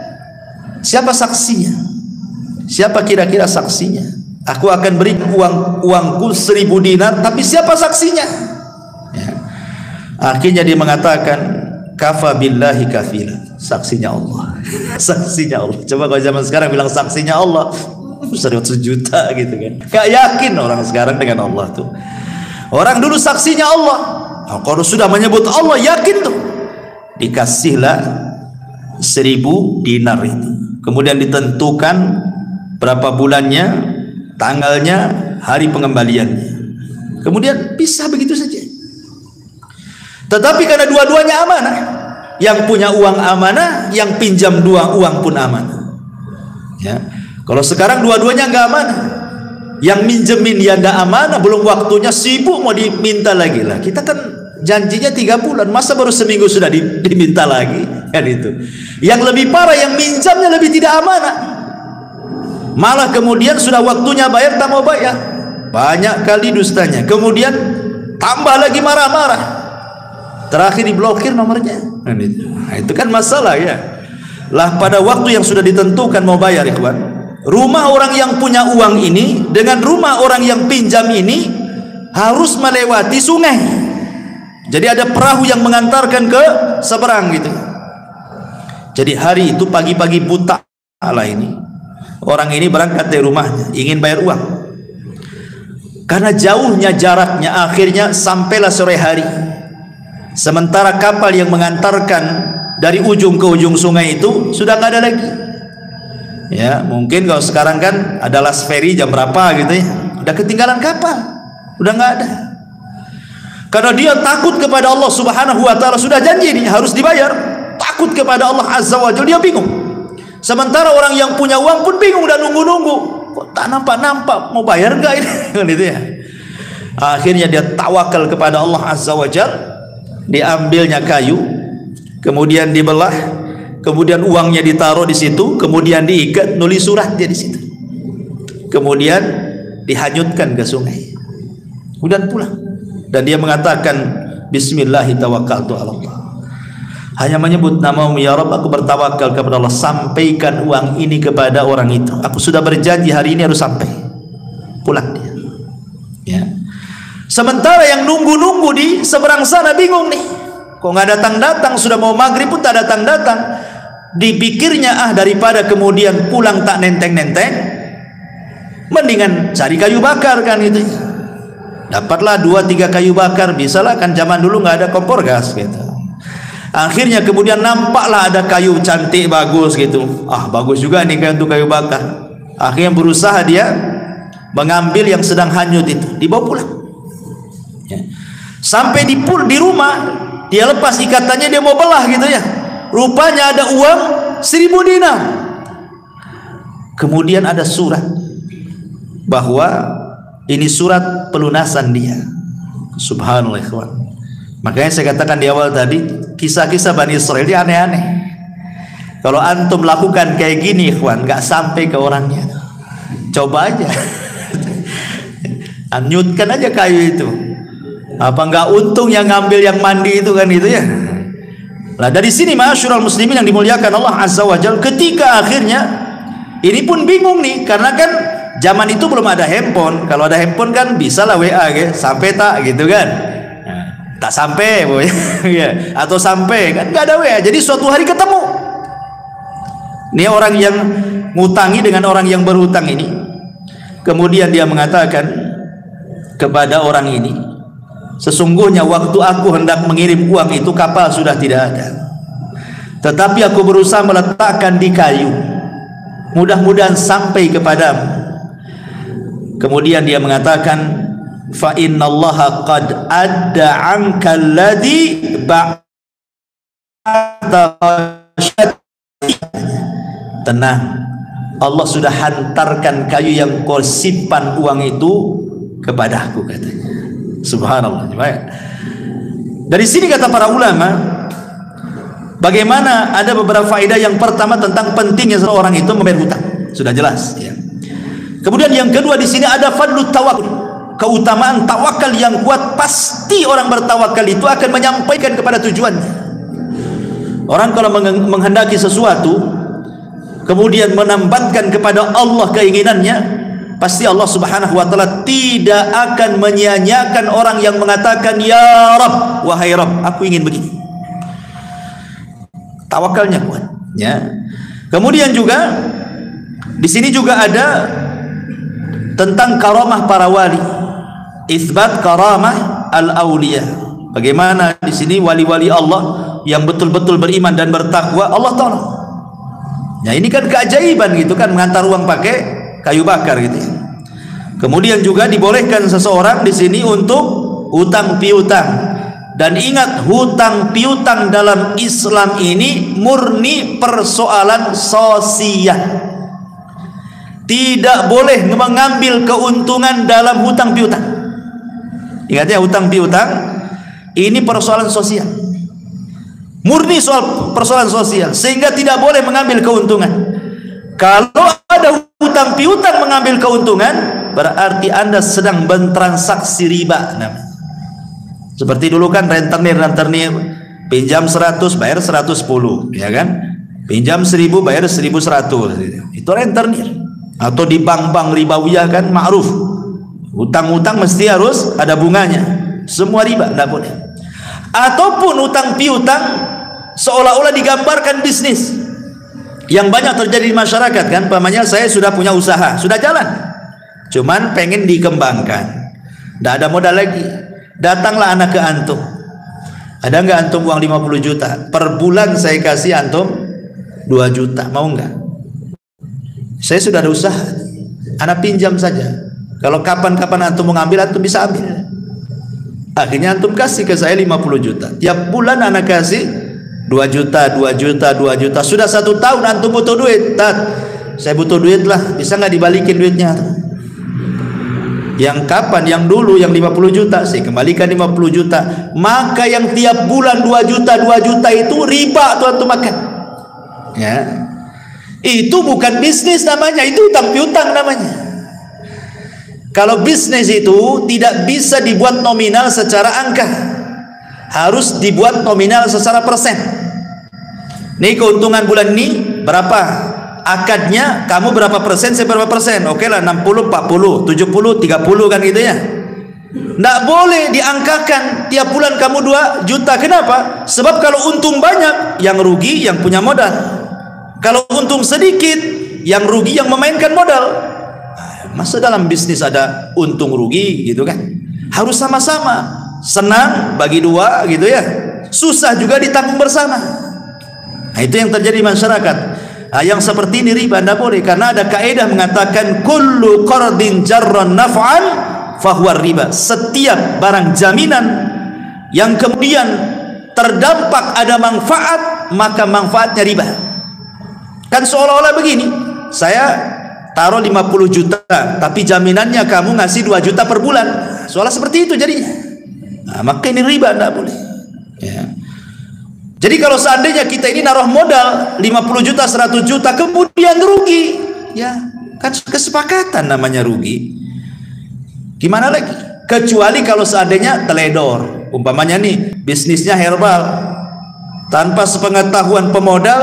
siapa saksinya? Siapa kira-kira saksinya? Aku akan beri uangku 1000 dinar, tapi siapa saksinya? Ya. Akhirnya dia mengatakan, kafa billahi kafila, saksinya Allah. Saksinya Allah. Coba kalau zaman sekarang bilang saksinya Allah, 100 juta gitu kan. Gak yakin orang sekarang dengan Allah tuh. Orang dulu saksinya Allah. Nah, kalau sudah menyebut Allah yakin tuh. Dikasihlah 1000 dinar itu. Kemudian ditentukan berapa bulannya, tanggalnya, hari pengembaliannya. Kemudian pisah begitu saja. Tetapi karena dua-duanya amanah, yang punya uang amanah, yang pinjam uang pun amanah. Ya. Kalau sekarang dua-duanya nggak amanah, yang minjemin ya nggak amanah, belum waktunya sibuk mau diminta lagi lah. Kita kan janjinya 3 bulan, masa baru seminggu sudah diminta lagi kan itu. Yang lebih parah, yang minjamnya lebih tidak amanah, malah kemudian sudah waktunya bayar tak mau bayar, banyak kali dustanya. Kemudian tambah lagi marah-marah, terakhir diblokir nomornya. Nah, itu kan masalah ya. Lah pada waktu yang sudah ditentukan mau bayar, ikhwan, rumah orang yang punya uang ini dengan rumah orang yang pinjam ini harus melewati sungai. Jadi ada perahu yang mengantarkan ke seberang gitu. Jadi hari itu pagi-pagi buta lah ini, orang ini berangkat dari rumahnya ingin bayar uang. Karena jauhnya jaraknya, akhirnya sampailah sore hari. Sementara kapal yang mengantarkan dari ujung ke ujung sungai itu sudah nggak ada lagi. Ya, mungkin kalau sekarang kan ada last ferry jam berapa gitu ya, udah ketinggalan kapal, udah nggak ada. Karena dia takut kepada Allah Subhanahu wa taala, sudah janji nih harus dibayar, takut kepada Allah Azza wa Jalla, dia bingung. Sementara orang yang punya uang pun bingung dan nunggu-nunggu, kok tak nampak-nampak, mau bayar enggak ini? Gitu ya. Akhirnya dia tawakal kepada Allah Azza wa Jalla, diambilnya kayu, kemudian dibelah, kemudian uangnya ditaruh di situ, kemudian diikat, nulis surat dia di situ, kemudian dihanyutkan ke sungai, kemudian pulang. Dan dia mengatakan bismillahi tawakkaltu ala Allah, hanya menyebut namamu ya Rabb, aku bertawakal kepada Allah, sampaikan uang ini kepada orang itu, aku sudah berjanji hari ini harus sampai. Pulang dia ya. Sementara yang nunggu-nunggu di seberang sana bingung nih, kok nggak datang-datang, sudah mau maghrib pun tak datang-datang. Dipikirnya daripada kemudian pulang tak nenteng-nenteng, mendingan cari kayu bakar kan itu. Dapatlah 2-3 kayu bakar, bisalah kan zaman dulu nggak ada kompor gas gitu. Akhirnya kemudian nampaklah ada kayu cantik bagus gitu, bagus juga nih kayu untuk kayu bakar. Akhirnya berusaha dia mengambil yang sedang hanyut itu, dibawa pulang ya. Sampai di rumah dia lepas ikatannya, dia mau belah gitu ya, rupanya ada uang 1000 dinar. Kemudian ada surat bahwa ini surat pelunasan dia. Subhanallah ikhwan. Makanya saya katakan di awal tadi, kisah-kisah Bani Israel ini aneh-aneh. Kalau antum lakukan kayak gini ikhwan, nggak sampai ke orangnya. Coba aja anyutkan aja kayu itu, apa nggak untung yang ngambil yang mandi itu kan itu ya. Nah dari sini ma'asyiral muslimin yang dimuliakan Allah Azza wa Jalla, ketika akhirnya ini pun bingung nih, karena kan zaman itu belum ada handphone. Kalau ada handphone kan bisa lah WA gitu, sampai tak gitu kan, tak sampai ya, atau sampai kan nggak ada WA. Jadi suatu hari ketemu ini orang yang ngutangi dengan orang yang berhutang ini. Kemudian dia mengatakan kepada orang ini, sesungguhnya waktu aku hendak mengirim uang itu kapal sudah tidak ada, tetapi aku berusaha meletakkan di kayu, mudah-mudahan sampai kepadamu. Kemudian dia mengatakan, fa innallaha qad adda 'anka alladhi ba'da. Tenang, Allah sudah hantarkan kayu yang kau simpan uang itu kepadaku, katanya. Subhanallah. Dari sini kata para ulama, bagaimana ada beberapa faedah. Yang pertama tentang pentingnya seorang itu membayar hutang, sudah jelas ya. Kemudian yang kedua di sini ada fadlut tawakul, keutamaan tawakal yang kuat. Pasti orang bertawakal itu akan menyampaikan kepada tujuannya. Orang kalau menghendaki sesuatu kemudian menambatkan kepada Allah keinginannya, pasti Allah Subhanahu wa taala tidak akan menyia-nyiakan orang yang mengatakan, ya Rabb, wahai Rabb, aku ingin begini. Tawakalnya kuat ya. Kemudian juga di sini juga ada tentang karamah para wali, isbat karamah al-auliya. Bagaimana di sini wali-wali Allah yang betul-betul beriman dan bertakwa Allah tolong. Ya, ini kan keajaiban gitu kan, mengantar uang pakai kayu bakar gitu ya. Kemudian juga dibolehkan seseorang di sini untuk hutang piutang. Dan ingat, hutang piutang dalam Islam ini murni persoalan sosial. Tidak boleh mengambil keuntungan dalam hutang piutang. Ingat ya, hutang piutang ini persoalan sosial, murni soal persoalan sosial, sehingga tidak boleh mengambil keuntungan. Kalau ada hutang piutang mengambil keuntungan, berarti Anda sedang bertransaksi riba. Seperti dulu kan rentenir, pinjam 100 bayar 110, ya kan? Pinjam 1000 bayar 1100, itu rentenir. Atau di bank-bank ribawiyah kan ma'ruf, hutang-hutang mesti harus ada bunganya, semua riba, tidak boleh. Ataupun hutang piutang seolah-olah digambarkan bisnis, yang banyak terjadi di masyarakat kan. Pamannya, saya sudah punya usaha, sudah jalan, cuman pengen dikembangkan, tidak ada modal lagi. Datanglah anak ke antum, ada nggak antum uang 50 juta per bulan, saya kasih antum 2 juta, mau nggak? Saya sudah ada usaha, anak pinjam saja, kalau kapan-kapan antum mau ngambil, antum bisa ambil. Akhirnya antum kasih ke saya 50 juta, tiap bulan anak kasih 2 juta, 2 juta, 2 juta. Sudah 1 tahun antum butuh duit, Tat, saya butuh duit lah, bisa nggak dibalikin duitnya? Yang kapan? Yang dulu yang 50 juta saya kembalikan 50 juta. Maka yang tiap bulan 2 juta, 2 juta itu riba tuh antum makan ya. Itu bukan bisnis namanya, itu hutang piutang namanya. Kalau bisnis itu tidak bisa dibuat nominal secara angka, harus dibuat nominal secara persen. Nih, keuntungan bulan ini berapa? Akadnya kamu berapa persen, saya berapa persen? Oke lah, 60, 40, 70, 30 kan gitu ya. Nggak boleh diangkakan tiap bulan kamu 2 juta. Kenapa? Sebab kalau untung banyak, yang rugi yang punya modal. Kalau untung sedikit, yang rugi yang memainkan modal. Masa dalam bisnis ada untung rugi gitu kan? Harus sama-sama, senang bagi 2 gitu ya, susah juga ditanggung bersama. Nah, itu yang terjadi di masyarakat. Nah, yang seperti ini riba, tidak boleh, karena ada kaidah mengatakan kullu qardin jarran naf'an fahuwa riba. Setiap barang jaminan yang kemudian terdampak ada manfaat, maka manfaatnya riba. Kan seolah-olah begini, saya taruh 50 juta tapi jaminannya kamu ngasih 2 juta per bulan, soalnya seperti itu jadinya. Nah, maka ini riba, tidak boleh ya. Jadi kalau seandainya kita ini naruh modal 50 juta, 100 juta kemudian rugi, ya kan kesepakatan namanya rugi. Gimana lagi? Kecuali kalau seandainya teledor, umpamanya nih bisnisnya herbal, tanpa sepengetahuan pemodal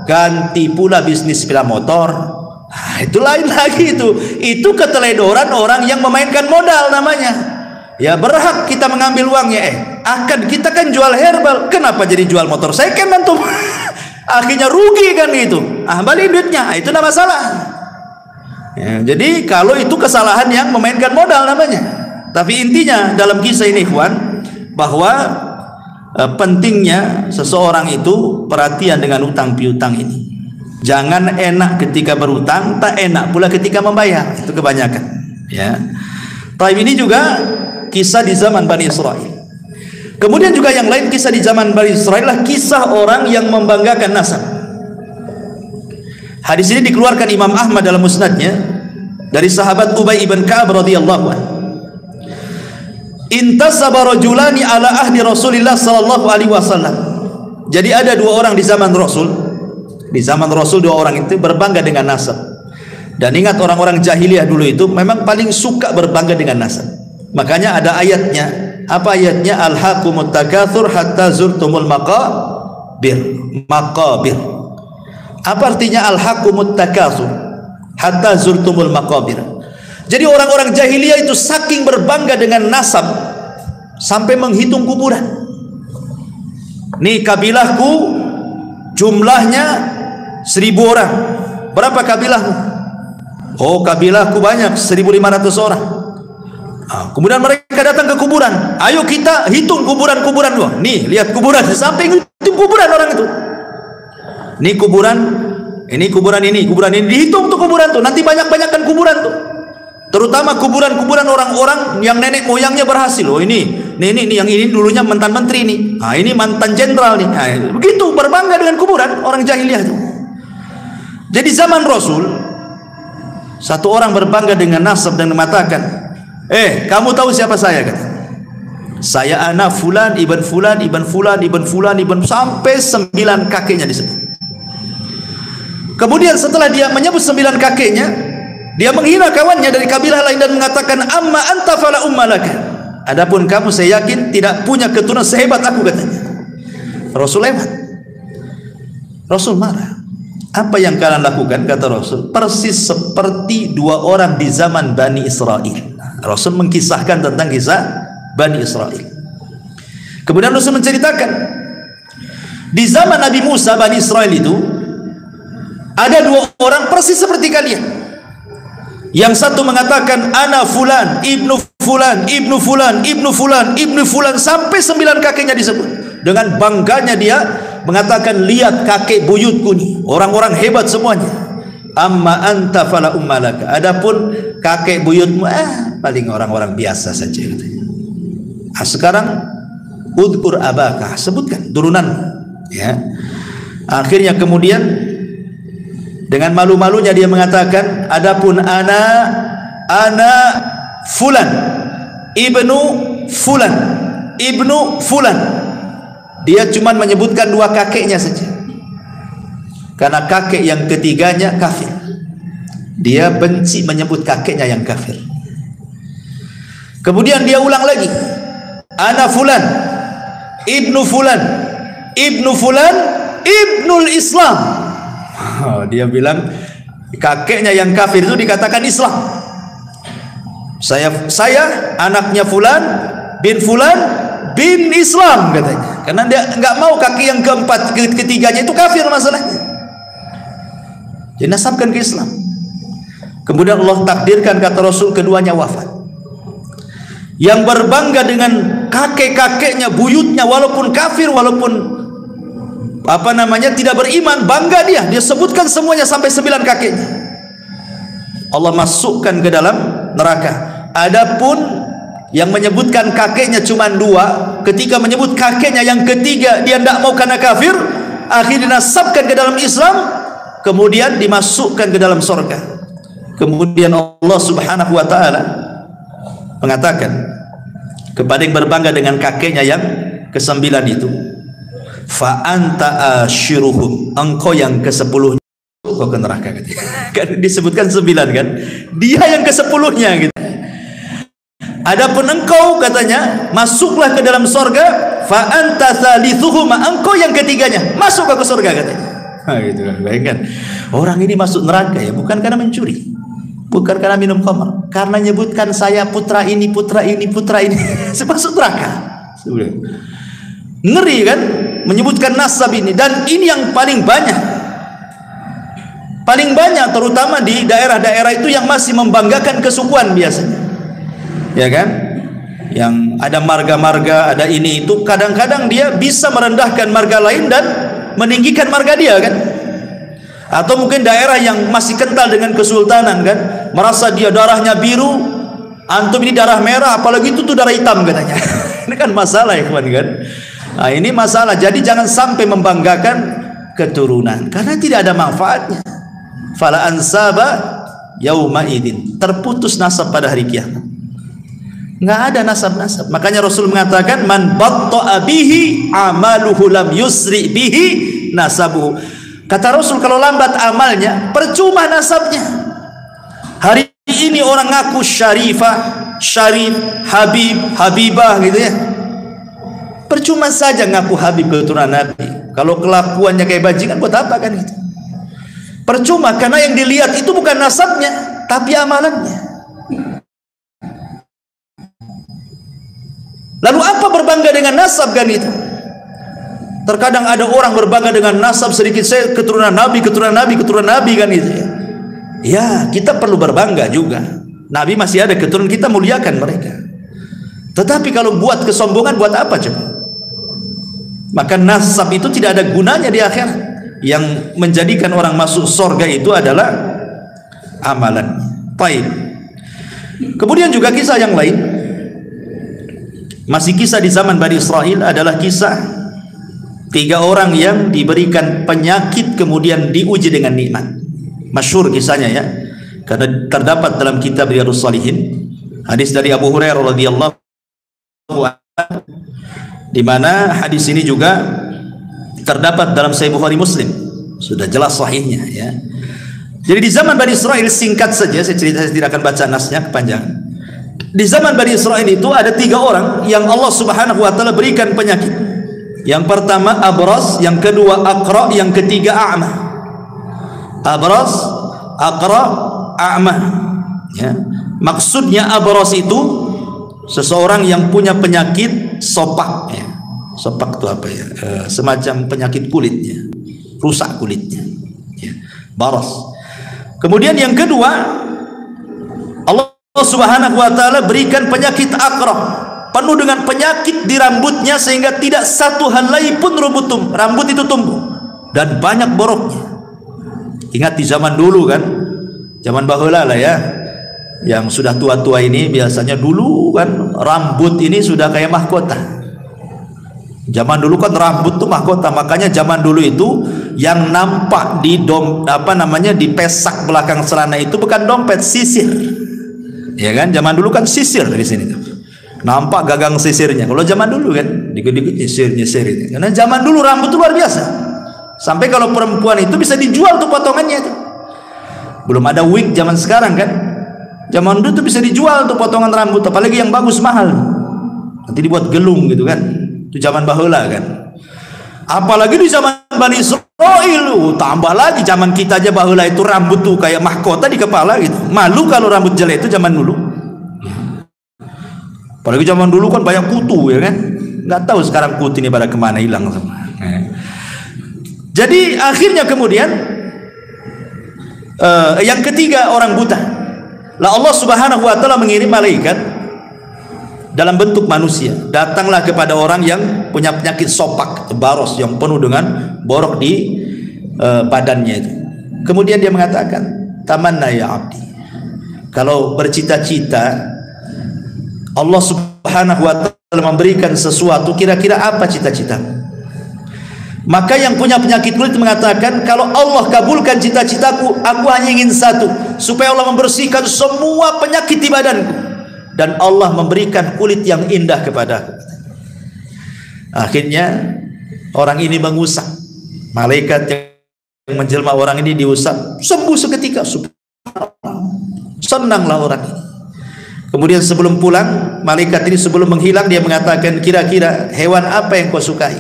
ganti pula bisnis sepeda motor. Nah, itu lain lagi, itu keteledoran orang yang memainkan modal namanya. Ya berhak kita mengambil uangnya. Akan kita kan jual herbal, kenapa jadi jual motor second antum? Akhirnya rugi kan itu. Balik duitnya, itu tidak masalah ya. Jadi kalau itu kesalahan yang memainkan modal namanya. Tapi intinya dalam kisah ini ikhwan, bahwa pentingnya seseorang itu perhatian dengan utang piutang ini. Jangan enak ketika berutang, tak enak pula ketika membayar. Itu kebanyakan Ya. Tapi ini juga kisah di zaman Bani Israel. Kemudian juga yang lain kisah di zaman Bani Israel adalah kisah orang yang membanggakan nasab. Hadis ini dikeluarkan Imam Ahmad dalam musnadnya dari sahabat Ubay ibn Ka'ab radhiyallahu anhu. Intasaba rajulani ala ahdi Rasulillah sallallahu alaihi wasallam. Jadi ada dua orang di zaman Rasul. Di zaman Rasul dua orang itu berbangga dengan nasab. Dan ingat orang-orang jahiliyah dulu itu memang paling suka berbangga dengan nasab. Makanya ada ayatnya. Apa ayatnya? Alhaqumut takatsur hatta zurtumul maqabir. Maqabir. Apa artinya alhaqumut takatsur hatta zurtumul maqabir? Jadi orang-orang jahiliyah itu saking berbangga dengan nasab sampai menghitung kuburan. Nih kabilahku jumlahnya 1000 orang. Berapa kabilahmu? Oh, kabilahku banyak, 1500 orang. Kemudian mereka datang ke kuburan. Ayo kita hitung kuburan-kuburan dua. Nih, lihat kuburan. Sampai hitung kuburan orang itu. Ini kuburan, ini kuburan ini, kuburan ini. Dihitung tuh kuburan tuh. Nanti banyak-banyakkan kuburan tuh. Terutama kuburan-kuburan orang-orang yang nenek moyangnya berhasil. Oh ini yang ini dulunya mantan menteri nih. Nah, ini mantan jenderal nih. Nah, begitu berbangga dengan kuburan orang jahiliyah itu. Jadi zaman Rasul, satu orang berbangga dengan nasab dan mengatakan, kamu tahu siapa saya? Kata, saya anak fulan ibn fulan ibn fulan ibn fulan ibn, sampai 9 kakeknya disebut. Kemudian setelah dia menyebut 9 kakeknya, dia menghina kawannya dari kabilah lain dan mengatakan, amma anta fala ummalaka. Adapun kamu saya yakin tidak punya keturunan sehebat aku, katanya. Rasul hebat. Rasul marah. Apa yang kalian lakukan, kata Rasul, persis seperti dua orang di zaman Bani Israel. Rasul mengkisahkan tentang kisah Bani Israel. Kemudian Rasul menceritakan, di zaman Nabi Musa Bani Israel itu ada dua orang persis seperti kalian. Yang satu mengatakan ana fulan ibnu fulan ibnu fulan ibnu fulan ibnu fulan, sampai 9 kakeknya disebut. Dengan bangganya dia mengatakan, lihat kakek buyutku nih, orang-orang hebat semuanya. Amma anta fala ummalaka. Adapun kakek buyutmu paling orang-orang biasa saja, katanya. Sekarang udkur abaka, sebutkan turunan, ya. Akhirnya kemudian dengan malu-malunya dia mengatakan, adapun ana fulan ibnu fulan ibnu fulan. Dia cuma menyebutkan 2 kakeknya saja, karena kakek yang ketiganya kafir. Dia benci menyebut kakeknya yang kafir. Kemudian dia ulang lagi, ana fulan ibnu fulan ibnu fulan ibnul Islam. Dia bilang kakeknya yang kafir itu dikatakan Islam. Saya anaknya fulan bin fulan bin Islam, katanya. Karena dia nggak mau kaki yang keempat, ketiganya itu kafir masalahnya. Dia nasabkan ke Islam. Kemudian Allah takdirkan, kata Rasul, keduanya wafat. Yang berbangga dengan kakek-kakeknya, buyutnya, walaupun kafir, walaupun tidak beriman, bangga dia sebutkan semuanya sampai 9 kakeknya. Allah masukkan ke dalam neraka. Adapun yang menyebutkan kakeknya cuma 2, ketika menyebut kakeknya yang ketiga dia tidak mau karena kafir, akhirnya dinasabkan ke dalam Islam, kemudian dimasukkan ke dalam surga. Kemudian Allah Subhanahu wa taala mengatakan kepada yang berbangga dengan kakeknya yang ke-9 itu, fa anta ashiruhum, engkau yang ke-10 kau ke neraka, gitu. Kan disebutkan 9 kan, dia yang ke-10-nya gitu. Adapun engkau, katanya, masuklah ke dalam surga, fa anta thalithuhuma, engkau yang ketiganya, masuk ke surga, katanya. Gitu kan. Bayangkan, orang ini masuk neraka ya bukan karena mencuri, bukan karena minum khamr, karena nyebutkan saya putra ini putra ini putra ini. Masuk neraka. Ngeri kan, menyebutkan nasab ini. Dan ini yang paling banyak terutama di daerah-daerah itu yang masih membanggakan kesukuan biasanya, ya kan, yang ada marga-marga, ada ini itu, kadang-kadang dia bisa merendahkan marga lain dan meninggikan marga dia kan. Atau mungkin daerah yang masih kental dengan kesultanan kan, merasa dia darahnya biru, Antum ini darah merah, apalagi itu tuh darah hitam katanya. Ini kan masalah ya kawan kan. Nah, ini masalah. Jadi jangan sampai membanggakan keturunan karena tidak ada manfaatnya. Fala ansaba yauma idzin. Terputus nasab pada hari kiamat. Nggak ada nasab-nasab. Makanya Rasul mengatakan man batta'a bihi amaluhu lam yusri bihi nasabuhu. Kata Rasul, kalau lambat amalnya percuma nasabnya. Hari ini orang ngaku syarifah, syarif, habib, habibah gitu ya. Percuma saja ngaku habib keturunan Nabi. Kalau kelakuannya kayak bajingan buat apa kan gitu. Percuma, karena yang dilihat itu bukan nasabnya tapi amalannya. Lalu apa berbangga dengan nasab kan itu? Terkadang ada orang berbangga dengan nasab sedikit, saya keturunan Nabi, keturunan Nabi, keturunan Nabi kan itu ya. Ya, kita perlu berbangga juga. Nabi masih ada keturunan, kita muliakan mereka. Tetapi kalau buat kesombongan, buat apa coba? Maka nasab itu tidak ada gunanya di akhirat. Yang menjadikan orang masuk surga itu adalah amalan. Baik. Kemudian juga kisah yang lain, masih kisah di zaman Bani Israel, adalah kisah 3 orang yang diberikan penyakit kemudian diuji dengan nikmat. Masyhur kisahnya ya, karena terdapat dalam kitab Riyadhus Shalihin, hadis dari Abu Hurairah radhiyallahu anhu, di mana hadis ini juga terdapat dalam Sahih Bukhari Muslim, sudah jelas sahihnya ya. Jadi di zaman Bani Israel, singkat saja saya cerita, saya tidak akan baca nasnya kepanjangan. Di zaman Bani Israel itu ada 3 orang yang Allah Subhanahu wa taala berikan penyakit. Yang pertama abras, yang kedua aqra, yang ketiga a'ma. Abras, aqra, a'ma ya. Maksudnya abras itu seseorang yang punya penyakit sopak ya. Sopak itu apa ya? Semacam penyakit kulitnya, rusak kulitnya ya. Baras. Kemudian yang kedua, Allah Subhanahu wa taala berikan penyakit aqra, penuh dengan penyakit di rambutnya sehingga tidak satu helai pun rambut itu tumbuh dan banyak boroknya. Ingat di zaman dulu kan, zaman baheula lah ya, yang sudah tua-tua ini biasanya dulu kan rambut ini sudah kayak mahkota. Zaman dulu kan rambut tuh mahkota, makanya zaman dulu itu yang nampak di di pesak belakang celana itu bukan dompet, sisir. Ya kan, zaman dulu kan sisir di sini tuh. Nampak gagang sisirnya. Kalau zaman dulu kan dikit-dikit nyisir itu. Karena zaman dulu rambut itu luar biasa. Sampai kalau perempuan itu bisa dijual tuh potongannya itu. Belum ada wig zaman sekarang kan. Zaman dulu tuh bisa dijual tuh potongan rambut, apalagi yang bagus mahal. Nanti dibuat gelung gitu kan. Itu zaman baheula kan. Apalagi di zaman Bani Israil, tambah lagi zaman kita aja baheula itu rambut tuh kayak mahkota di kepala gitu. Malu kalau rambut jelek itu zaman dulu. Apalagi zaman dulu kan banyak kutu ya kan. Nggak tahu sekarang kutu ini pada kemana, hilang semua. Jadi akhirnya kemudian yang ketiga orang buta. Lah Allah Subhanahu wa taala mengirim malaikat dalam bentuk manusia, datanglah kepada orang yang punya penyakit sopak, baros, yang penuh dengan borok di badannya itu. Kemudian dia mengatakan, tamanna ya abdi, kalau bercita-cita Allah Subhanahu wa taala memberikan sesuatu, kira-kira apa cita-citamu? Maka yang punya penyakit kulit mengatakan, kalau Allah kabulkan cita-citaku, aku hanya ingin satu, supaya Allah membersihkan semua penyakit di badanku dan Allah memberikan kulit yang indah kepadaku. Akhirnya orang ini mengusap, malaikat yang menjelma orang ini diusap, sembuh seketika. Senanglah orang ini. Kemudian sebelum pulang, malaikat ini sebelum menghilang, dia mengatakan, kira-kira hewan apa yang kau sukai?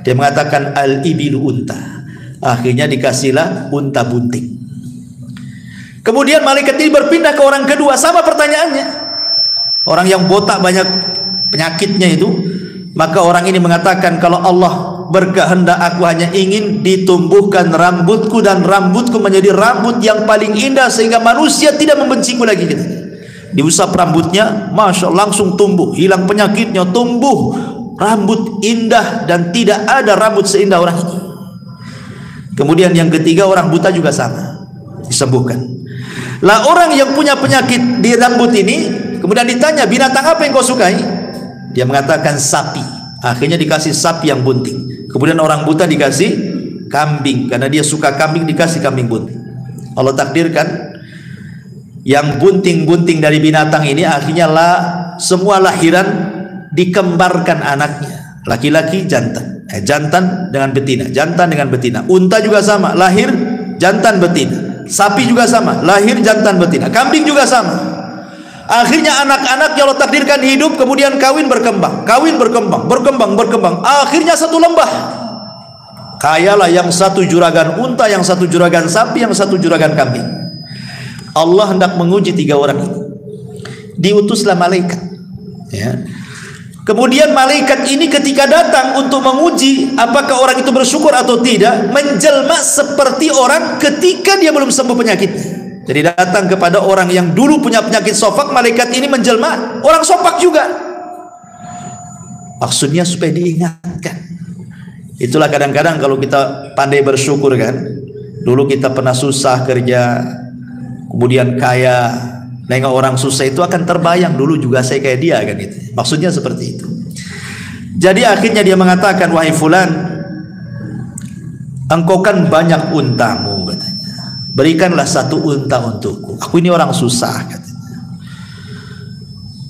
Dia mengatakan al-ibilu unta. Akhirnya dikasihlah unta bunting. Kemudian malaikat ini berpindah ke orang kedua, sama pertanyaannya. Orang yang botak banyak penyakitnya itu, maka orang ini mengatakan, kalau Allah berkehendak aku hanya ingin ditumbuhkan rambutku dan rambutku menjadi rambut yang paling indah sehingga manusia tidak membenciku lagi gitu. Diusap rambutnya, masya Allah, langsung tumbuh, hilang penyakitnya, tumbuh rambut indah dan tidak ada rambut seindah orang ini. Kemudian yang ketiga orang buta juga sama, disembuhkan. Lah orang yang punya penyakit di rambut ini Kemudian ditanya, binatang apa yang kau sukai? Dia mengatakan sapi. Akhirnya dikasih sapi yang bunting. Kemudian orang buta dikasih kambing, karena dia suka kambing, dikasih kambing bunting. Allah takdirkan yang bunting-bunting dari binatang ini akhirnya semua lahiran dikembarkan anaknya, laki-laki jantan, jantan dengan betina, jantan dengan betina. Unta juga sama, lahir jantan betina. Sapi juga sama, lahir jantan betina. Kambing juga sama. Akhirnya anak-anak yang Allah takdirkan hidup, kemudian kawin berkembang, berkembang. Akhirnya satu lembah. Kayalah yang satu juragan unta, yang satu juragan sapi, yang satu juragan kambing. Allah hendak menguji 3 orang ini. Diutuslah malaikat. Ya. Kemudian malaikat ini ketika datang untuk menguji apakah orang itu bersyukur atau tidak, menjelma seperti orang ketika dia belum sembuh penyakitnya. Jadi datang kepada orang yang dulu punya penyakit sofak, malaikat ini menjelma orang sofak juga. Maksudnya supaya diingatkan. Itulah kadang-kadang kalau kita pandai bersyukur kan, dulu kita pernah susah kerja, kemudian kaya, nengok orang susah itu akan terbayang, dulu juga saya kayak dia kan itu. Maksudnya seperti itu. Jadi akhirnya dia mengatakan, wahai fulan, engkau kan banyak untamu katanya. Berikanlah 1 unta untukku. Aku ini orang susah katanya.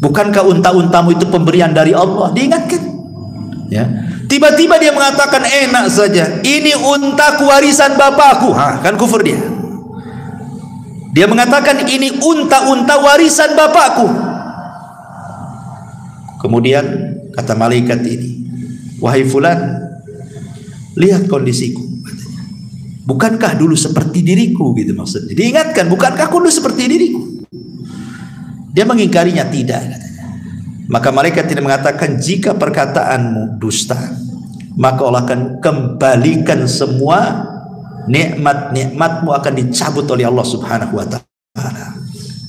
Bukankah unta-untamu itu pemberian dari Allah? Diingatkan. Ya. Tiba-tiba dia mengatakan enak saja, ini untaku warisan bapakku. Kan kufur dia. Dia mengatakan ini unta-unta warisan bapakku. Kemudian kata malaikat ini, wahai fulan, lihat kondisiku katanya. Bukankah dulu seperti diriku gitu maksudnya. Diingatkan, bukankah aku dulu seperti diriku? Dia mengingkarinya, tidak katanya. Maka malaikat tidak mengatakan, jika perkataanmu dusta, maka Allah akan kembalikan semua nikmat-nikmatmu akan dicabut oleh Allah Subhanahu wa ta'ala.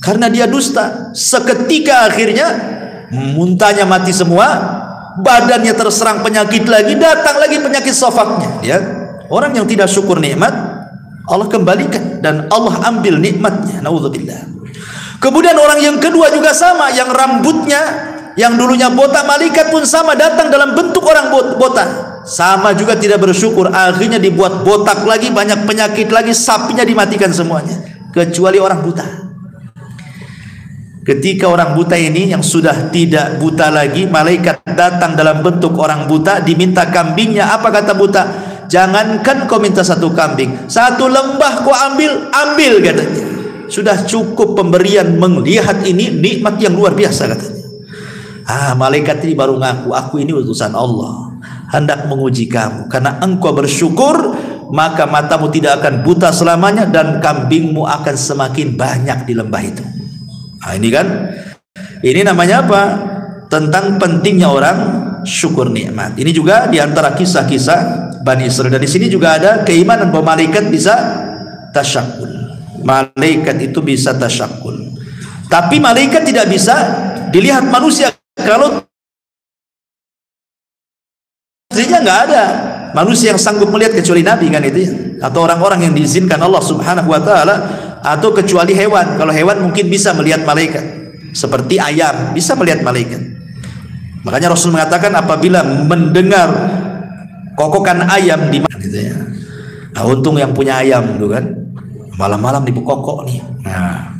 Karena dia dusta, seketika akhirnya muntahnya mati semua, badannya terserang penyakit lagi, datang lagi penyakit sofaknya. Ya, orang yang tidak syukur nikmat, Allah kembalikan dan Allah ambil nikmatnya. Naudzubillah. Kemudian orang yang kedua juga sama, yang rambutnya yang dulunya botak, malaikat pun sama, datang dalam bentuk orang botak, sama juga tidak bersyukur, akhirnya dibuat botak lagi, banyak penyakit lagi, sapinya dimatikan semuanya, kecuali orang buta. Ketika orang buta ini yang sudah tidak buta lagi, malaikat datang dalam bentuk orang buta, diminta kambingnya. Apa kata buta? Jangankan kau minta 1 kambing, 1 lembah kau ambil katanya. Sudah cukup pemberian, melihat ini nikmat yang luar biasa katanya. Malaikat ini baru ngaku, aku ini utusan Allah, hendak menguji kamu. Karena engkau bersyukur, maka matamu tidak akan buta selamanya dan kambingmu akan semakin banyak di lembah itu. Ini kan, ini namanya apa? Tentang pentingnya orang syukur nikmat. Ini juga diantara kisah-kisah Bani Israil. Dan di sini juga ada keimanan bahwa malaikat bisa tasyakul. Malaikat itu bisa tasyakul. Tapi malaikat tidak bisa dilihat manusia. Kalau aslinya nggak ada manusia yang sanggup melihat kecuali Nabi kan itu ya, atau orang-orang yang diizinkan Allah Subhanahu wa ta'ala, atau kecuali hewan. Kalau hewan mungkin bisa melihat malaikat, seperti ayam bisa melihat malaikat. Makanya Rasul mengatakan apabila mendengar kokokan ayam di mana gitu ya. Nah, untung yang punya ayam tuh kan, malam-malam dibukokok nih. Nah,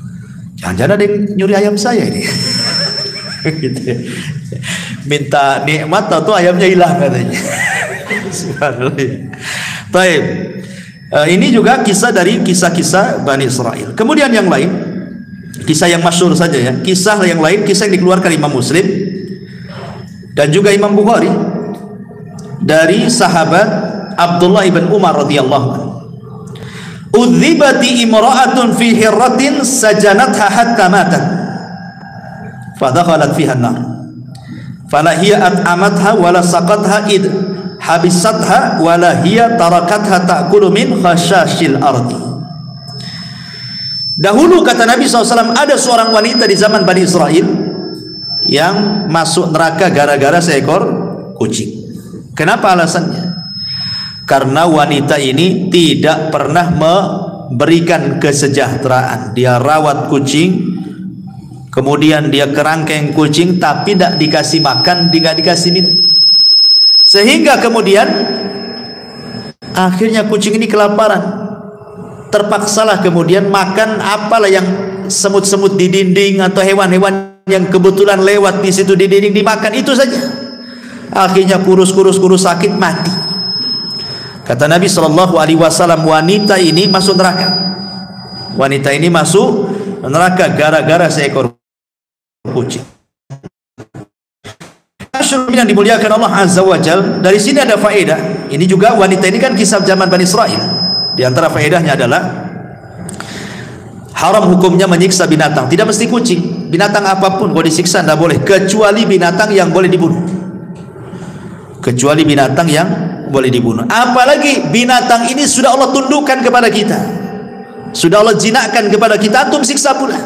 jangan-jangan ada yang nyuri ayam saya ini. Gitu. Minta nikmat atau ayamnya hilang katanya. Baik. Ini juga kisah dari kisah-kisah Bani Israil. Kemudian yang lain, kisah yang masyhur saja ya. Kisah yang lain, kisah yang dikeluarkan Imam Muslim dan juga Imam Bukhari dari sahabat Abdullah ibn Umar radhiyallahu anhu. Udzibati imra'atun fi hirratin sajanatha hatta matat. Fadakhalat fiha an-nar. Fala hiya at'amatha wala saqatha id habisatha wala hiya tarakatha ta'kulu min khashashil ardi. Dahulu kata Nabi SAW, ada seorang wanita di zaman Bani Israil yang masuk neraka gara-gara seekor kucing. Kenapa alasannya? Karena wanita ini tidak pernah memberikan kesejahteraan. Dia rawat kucing, kemudian dia kerangkeng kucing tapi tidak dikasih makan, tidak dikasih minum, sehingga kemudian akhirnya kucing ini kelaparan. Terpaksalah kemudian makan apalah yang semut-semut di dinding atau hewan-hewan yang kebetulan lewat di situ di dinding, dimakan itu saja. Akhirnya kurus sakit, mati. Kata Nabi SAW, wanita ini masuk neraka. Wanita ini masuk neraka gara-gara seekor kucing. Yang dimuliakan Allah Azza wa Jal, dari sini ada faedah. Ini juga wanita ini kan kisah zaman Bani Israel. Di antara faedahnya adalah haram hukumnya menyiksa binatang. Tidak mesti kucing, binatang apapun kalau disiksa tidak boleh, kecuali binatang yang boleh dibunuh. Kecuali binatang yang boleh dibunuh. Apalagi binatang ini sudah Allah tundukkan kepada kita, sudah Allah jinakkan kepada kita, antum siksa pula.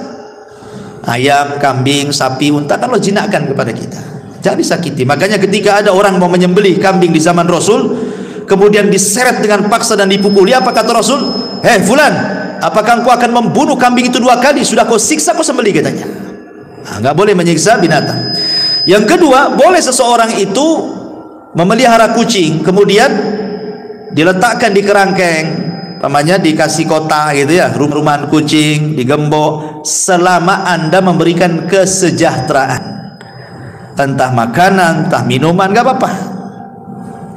Ayam, kambing, sapi, unta kan Allah jinakkan kepada kita, jangan disakiti. Makanya ketika ada orang mau menyembelih kambing di zaman Rasul, kemudian diseret dengan paksa dan dipukuli, apa kata Rasul? Hei fulan, apakah engkau akan membunuh kambing itu 2 kali? Sudah kau siksa, kau sembelih, katanya. Nggak boleh menyiksa binatang. Yang kedua, boleh seseorang itu memelihara kucing, kemudian diletakkan di kerangkeng, namanya dikasih kota gitu ya, rumahan kucing, digembok, selama Anda memberikan kesejahteraan, entah makanan, entah minuman, nggak apa-apa.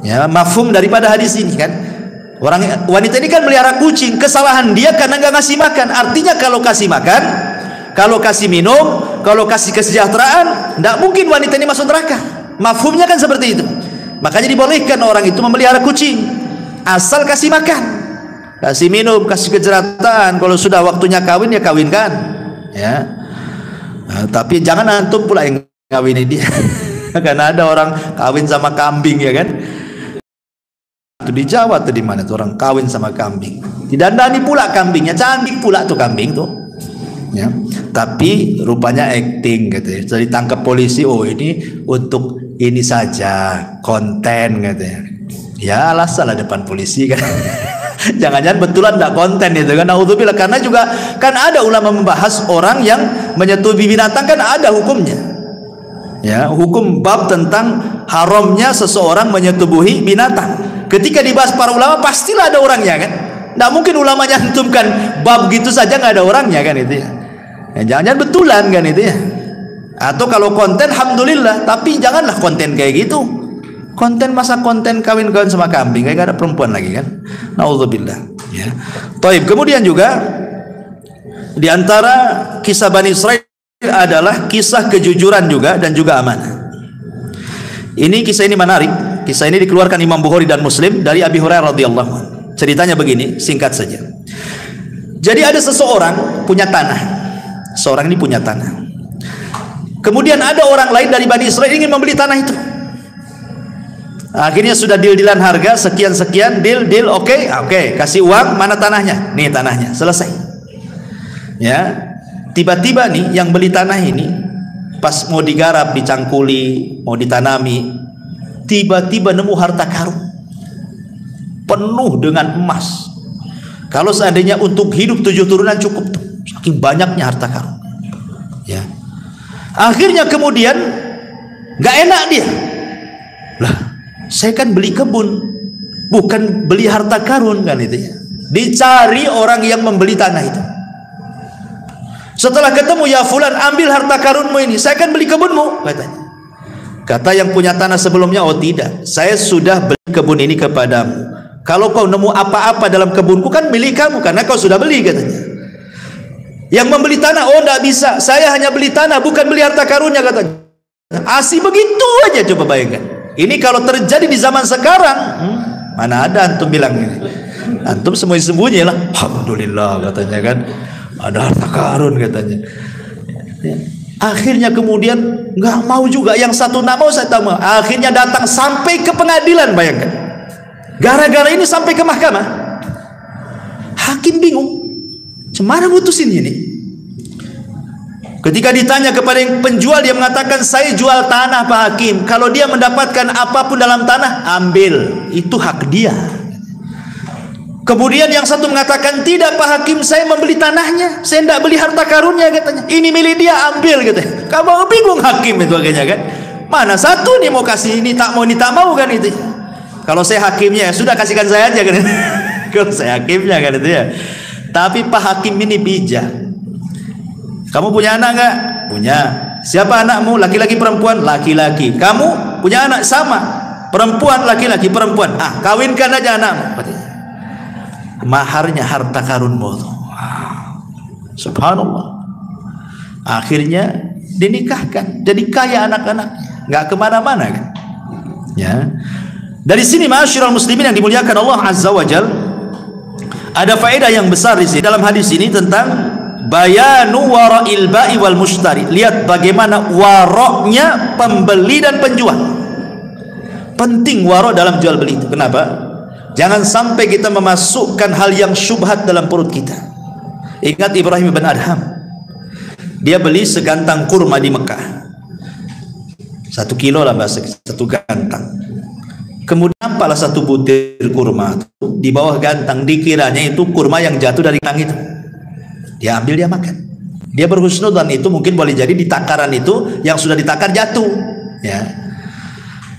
Ya, mafhum daripada hadis ini kan, wanita ini kan melihara kucing, kesalahan dia karena nggak ngasih makan. Artinya kalau kasih makan, kalau kasih minum, kalau kasih kesejahteraan, tidak mungkin wanita ini masuk neraka. Mafhumnya kan seperti itu. Makanya dibolehkan orang itu memelihara kucing, asal kasih makan, kasih minum, kasih kesejahteraan. Kalau sudah waktunya kawin ya kawinkan, ya. Nah, tapi jangan antum pula yang kawinin dia. Karena ada orang kawin sama kambing, ya kan? Itu di Jawa tuh, di mana tuh orang kawin sama kambing, didandani pula kambingnya, cantik pula tuh kambing tuh, ya. Tapi rupanya acting gitu ya. Jadi tangkap polisi, oh ini untuk ini saja, konten gitu ya. Ya alasan lah depan polisi kan. Jangan-jangan betulan tidak konten itu kan, naudzubillah. Karena juga kan ada ulama membahas orang yang menyetubi binatang, kan ada hukumnya. Ya, hukum bab tentang haramnya seseorang menyetubuhi binatang. Ketika dibahas para ulama, pastilah ada orangnya kan. Tidak mungkin ulama nyantumkan bab gitu saja nggak ada orangnya kan itu ya. Jangan-jangan betulan kan itu ya. Atau kalau konten, alhamdulillah. Tapi janganlah konten kayak gitu. Konten masa konten kawin-kawin sama kambing, kayak gak ada perempuan lagi kan. Nauzubillah. Ya. Taib. Kemudian juga di antara kisah Bani Israil adalah kisah kejujuran juga dan juga amanah. Ini kisah ini menarik. Kisah ini dikeluarkan Imam Bukhari dan Muslim dari Abi Hurairah radhiyallahu anhu. Ceritanya begini, singkat saja. Jadi ada seseorang punya tanah. Seorang ini punya tanah. Kemudian ada orang lain dari Bani Israil ingin membeli tanah itu. Akhirnya sudah deal-dealan harga sekian-sekian, deal, oke, kasih uang, mana tanahnya? Nih tanahnya, selesai. Ya. Tiba-tiba nih yang beli tanah ini pas mau digarap, dicangkuli, mau ditanami, tiba-tiba nemu harta karun penuh dengan emas. Kalau seandainya untuk hidup 7 turunan cukup tuh, saking banyaknya harta karun. Ya. Akhirnya kemudian nggak enak dia. Lah, saya kan beli kebun, bukan beli harta karun kan itu ya. Dicari orang yang membeli tanah itu. Setelah ketemu, ya fulan, ambil harta karunmu ini, saya kan beli kebunmu, katanya. Kata yang punya tanah sebelumnya, oh tidak, saya sudah beli kebun ini kepadamu. Kalau kau nemu apa-apa dalam kebunku kan milik kamu, karena kau sudah beli, katanya. Yang membeli tanah, oh tidak bisa, saya hanya beli tanah, bukan beli harta karunnya, katanya. Asih begitu aja, coba bayangkan. Ini kalau terjadi di zaman sekarang, mana ada antum bilang ini. Antum sembunyi-sembunyi lah, alhamdulillah, katanya kan. Ada harta karun, katanya. Akhirnya kemudian nggak mau juga, yang satu nggak mau, saya tahu. Akhirnya datang sampai ke pengadilan, bayangkan. Gara-gara ini sampai ke mahkamah. Hakim bingung, cemana mutusin ini. Ketika ditanya kepada yang penjual, dia mengatakan, saya jual tanah Pak Hakim. Kalau dia mendapatkan apapun dalam tanah, ambil, itu hak dia. Kemudian yang satu mengatakan, tidak Pak Hakim, saya membeli tanahnya, saya tidak beli harta karunnya katanya. Ini milik dia, ambil katanya. Kamu bingung hakim itu akhirnya kan. Mana satu nih mau kasih, ini tak mau kan itu. Kalau saya hakimnya ya sudah, kasihkan saya aja kan. Kalau saya hakimnya kan itu ya. Tapi Pak Hakim ini bijak. Kamu punya anak enggak? Punya. Siapa anakmu? Laki-laki perempuan? Laki-laki. Kamu punya anak? Sama. Perempuan, laki-laki, perempuan. Ah, kawinkan aja anakmu. Maharnya harta karunmu. Subhanallah. Akhirnya dinikahkan, jadi kaya anak-anaknya, nggak kemana-mana kan. Ya. Dari sini ma'asyiral muslimin yang dimuliakan Allah Azza wa Jal, ada faedah yang besar di sini dalam hadis ini tentang bayanu wara'il ba'i wal mushtari. Lihat bagaimana waroknya pembeli dan penjual. Penting warok dalam jual beli itu. Kenapa? Jangan sampai kita memasukkan hal yang syubhat dalam perut kita. Ingat Ibrahim bin Adham, dia beli segantang kurma di Mekah, 1 kilo lah bahasa, 1 gantang. Kemudian nampaklah 1 butir kurma di bawah gantang, dikiranya itu kurma yang jatuh dari gantang itu. Dia ambil, dia makan. Dia berhusnudzon, itu mungkin boleh jadi di takaran itu yang sudah ditakar jatuh. Ya.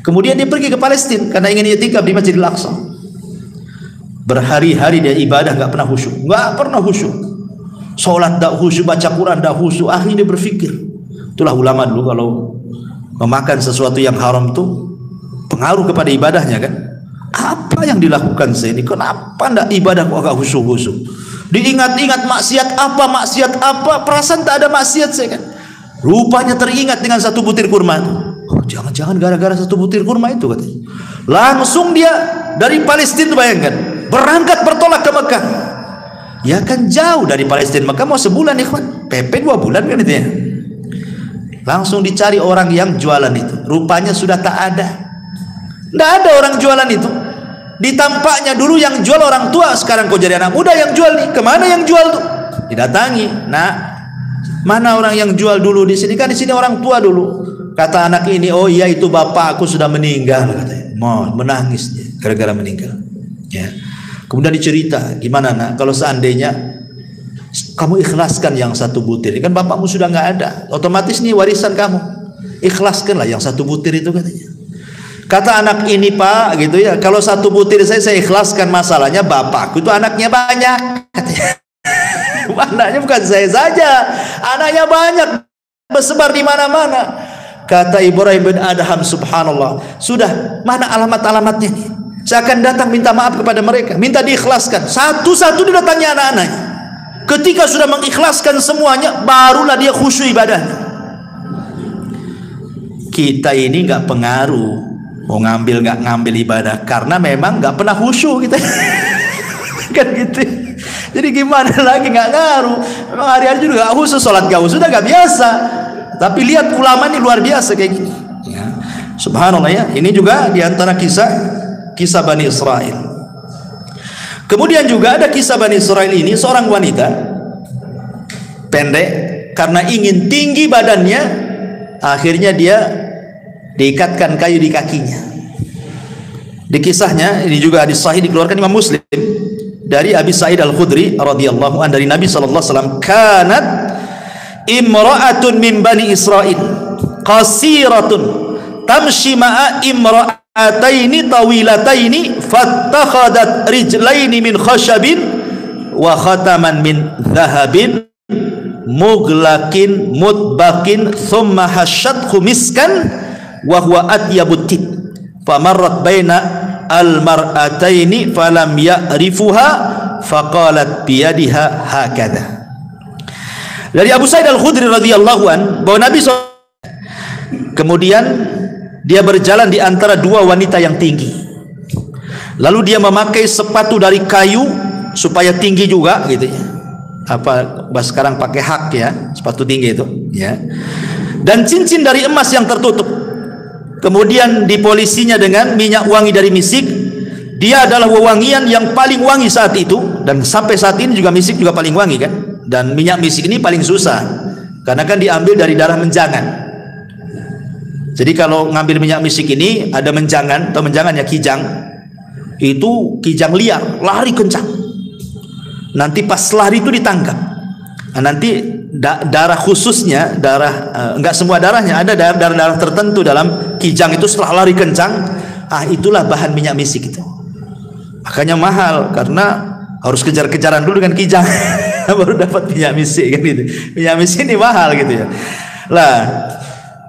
Kemudian dia pergi ke Palestina karena ingin i'tikaf di Masjidil Aqsa. Berhari-hari dia ibadah, nggak pernah khusyuk, nggak pernah khusyuk. Sholat nggak khusyuk, baca Quran nggak khusyuk. Akhirnya dia berpikir, itulah ulama dulu kalau memakan sesuatu yang haram tuh pengaruh kepada ibadahnya kan. Apa yang dilakukan saya ini? Kenapa ndak ibadah kok agak khusyuk-khusyuk? Diingat-ingat maksiat apa, perasaan tak ada maksiat saya kan. Rupanya teringat dengan 1 butir kurma itu. Oh, jangan-jangan gara-gara 1 butir kurma itu katanya. Langsung dia dari Palestina, bayangkan, berangkat bertolak ke Mekah. Ya kan jauh dari Palestina Mekah, mau sebulan ikhwan, PP 2 bulan kan itu ya. Langsung dicari orang yang jualan itu. Rupanya sudah tak ada. Tidak ada orang jualan itu. Ditampaknya dulu yang jual orang tua, sekarang kok jadi anak muda yang jual nih. Kemana yang jual tuh? Didatangi. Nah, mana orang yang jual dulu di sini? Kan di sini orang tua dulu. Kata anak ini, oh iya itu bapak aku sudah meninggal katanya. Mau menangis dia gara-gara meninggal. Ya. Kemudian dicerita, gimana nak? Kalau seandainya kamu ikhlaskan yang 1 butir, kan bapakmu sudah nggak ada, otomatis nih warisan kamu. Ikhlaskanlah yang 1 butir itu katanya. Kata anak ini, Pak, gitu ya, kalau 1 butir saya ikhlaskan, masalahnya bapakku itu anaknya banyak katanya. Anaknya bukan saya saja, anaknya banyak, bersebar di mana-mana. Kata Ibrahim bin Adham, subhanallah, sudah, mana alamat-alamatnya? Saya akan datang minta maaf kepada mereka, minta diikhlaskan. Satu-satu didatangi anak-anaknya. Ketika sudah mengikhlaskan semuanya, barulah dia khusyuk ibadahnya. Kita ini nggak pengaruh mau ngambil nggak ngambil ibadah, karena memang nggak pernah khusyuk kita. Kan gitu. Jadi gimana lagi, nggak ngaruh. Memang hari-hari juga nggak khusyuk, sholat gak khusyuk, sudah nggak biasa. Tapi lihat ulama ini luar biasa kayak gini. Ya. Subhanallah ya. Ini juga diantara kisah Bani Israel. Kemudian juga ada kisah Bani Israel ini, seorang wanita pendek, karena ingin tinggi badannya, akhirnya dia diikatkan kayu di kakinya. Di kisahnya ini juga hadis sahih dikeluarkan Imam Muslim dari Abi Sa'id Al-Khudri radhiyallahu anhu dari Nabi sallallahu alaihi wasallam, kanat imra'atun min Bani Israil qasiratun tamshi ma'a imra'ataini tawilataini fattakhadat rijlaini min khashabin wa khataman min dhahabin mughlaqin mutbaqin thumma hasyathu miskan wa huwa atyabut tib famarrat baina al-mar'ataini falam ya'rifuha faqalat biyadiha hakadha. Dari Abu Sa'id Al-Khudri radhiyallahu an, bahwa Nabi SAW kemudian dia berjalan di antara 2 wanita yang tinggi. Lalu dia memakai sepatu dari kayu supaya tinggi juga gitu ya. Apa sekarang pakai hak ya, sepatu tinggi itu ya. Dan cincin dari emas yang tertutup. Kemudian dipolisinya dengan minyak wangi dari misik. Dia adalah wewangian yang paling wangi saat itu, dan sampai saat ini juga misik juga paling wangi kan. Dan minyak misik ini paling susah karena kan diambil dari darah menjangan. Jadi kalau ngambil minyak misik ini ada menjangan, atau menjangan ya kijang, itu kijang liar, lari kencang. nanti pas lari itu ditangkap. Nah, nanti darah khususnya, enggak semua darahnya, ada darah tertentu dalam kijang itu setelah lari kencang, itulah bahan minyak misik itu. Makanya mahal, karena harus kejar-kejaran dulu dengan kijang baru dapat minyak misik kan gitu. Minyak misik ini mahal gitu ya. Lah,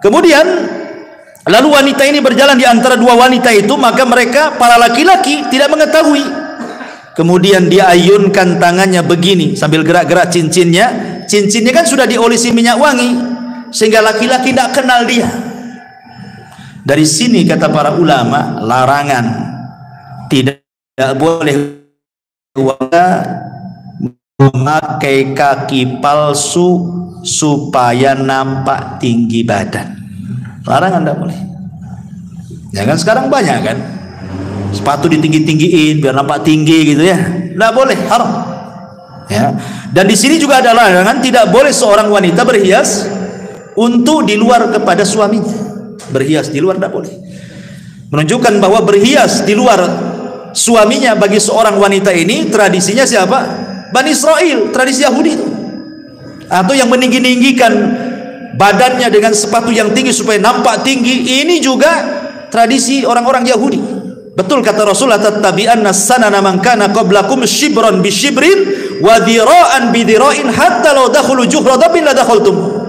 kemudian lalu wanita ini berjalan di antara dua wanita itu, maka mereka para laki-laki tidak mengetahui. Kemudian dia ayunkan tangannya begini sambil gerak-gerak cincinnya. Cincinnya kan sudah diolesi minyak wangi, sehingga laki-laki tidak kenal dia. Dari sini kata para ulama, larangan tidak boleh memakai kaki palsu supaya nampak tinggi badan. Larangan, tidak boleh. Ya kan sekarang banyak kan, sepatu ditinggi-tinggiin biar nampak tinggi gitu ya, tidak boleh, haram. Ya. Dan di sini juga ada larangan tidak boleh seorang wanita berhias untuk di luar kepada suaminya. Berhias di luar tidak boleh. Menunjukkan bahwa berhias di luar suaminya bagi seorang wanita ini tradisinya siapa? Bani Israel, tradisi Yahudi itu. Atau yang meninggi-ninggikan badannya dengan sepatu yang tinggi supaya nampak tinggi, ini juga tradisi orang-orang Yahudi. Betul kata Rasulullah, tattabi'anna sanana man kana qablakum shibran bi shibrin wa dhira'an bi dhira'in hatta law dakhulu juhra dabin la dakhaltum.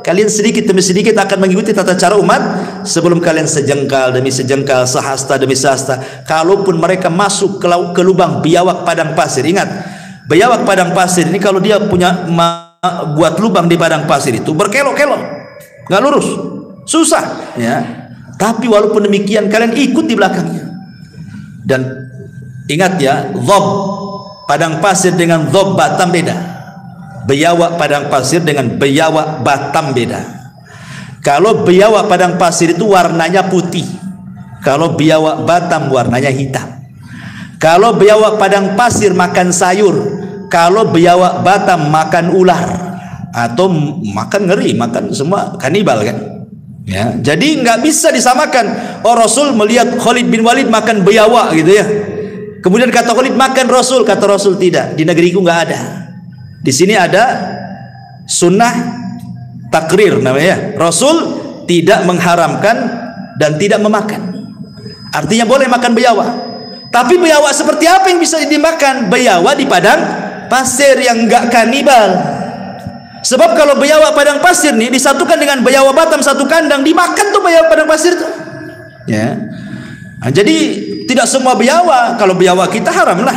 Kalian sedikit demi sedikit akan mengikuti tata cara umat sebelum kalian sejengkal demi sejengkal, sehasta demi sehasta. Kalaupun mereka masuk ke lubang biawak padang pasir, ingat, biawak padang pasir ini kalau dia punya buat lubang di padang pasir itu berkelok-kelok, nggak lurus, susah ya. Tapi walaupun demikian kalian ikut di belakangnya. Dan ingat ya, dhob padang pasir dengan dhob Batam beda. Biawak padang pasir dengan biawak Batam beda. Kalau biawak padang pasir itu warnanya putih, kalau biawak Batam warnanya hitam. Kalau biawak padang pasir makan sayur, kalau biawak Batam makan ular atau makan ngeri, makan semua kanibal kan. Ya, jadi nggak bisa disamakan. Oh, Rasul melihat Khalid bin Walid makan biawak gitu ya. Kemudian kata Khalid makan Rasul, kata Rasul tidak. Di negeriku nggak ada. Di sini ada sunnah takrir namanya. Rasul tidak mengharamkan dan tidak memakan. Artinya boleh makan biawak. Tapi biawak seperti apa yang bisa dimakan? Biawak di padang pasir yang nggak kanibal. Sebab kalau biawak padang pasir nih disatukan dengan biawak Batam satu kandang, dimakan tuh biawak padang pasir tuh. Ya. Nah, jadi tidak semua biawak. Kalau biawak kita haram lah.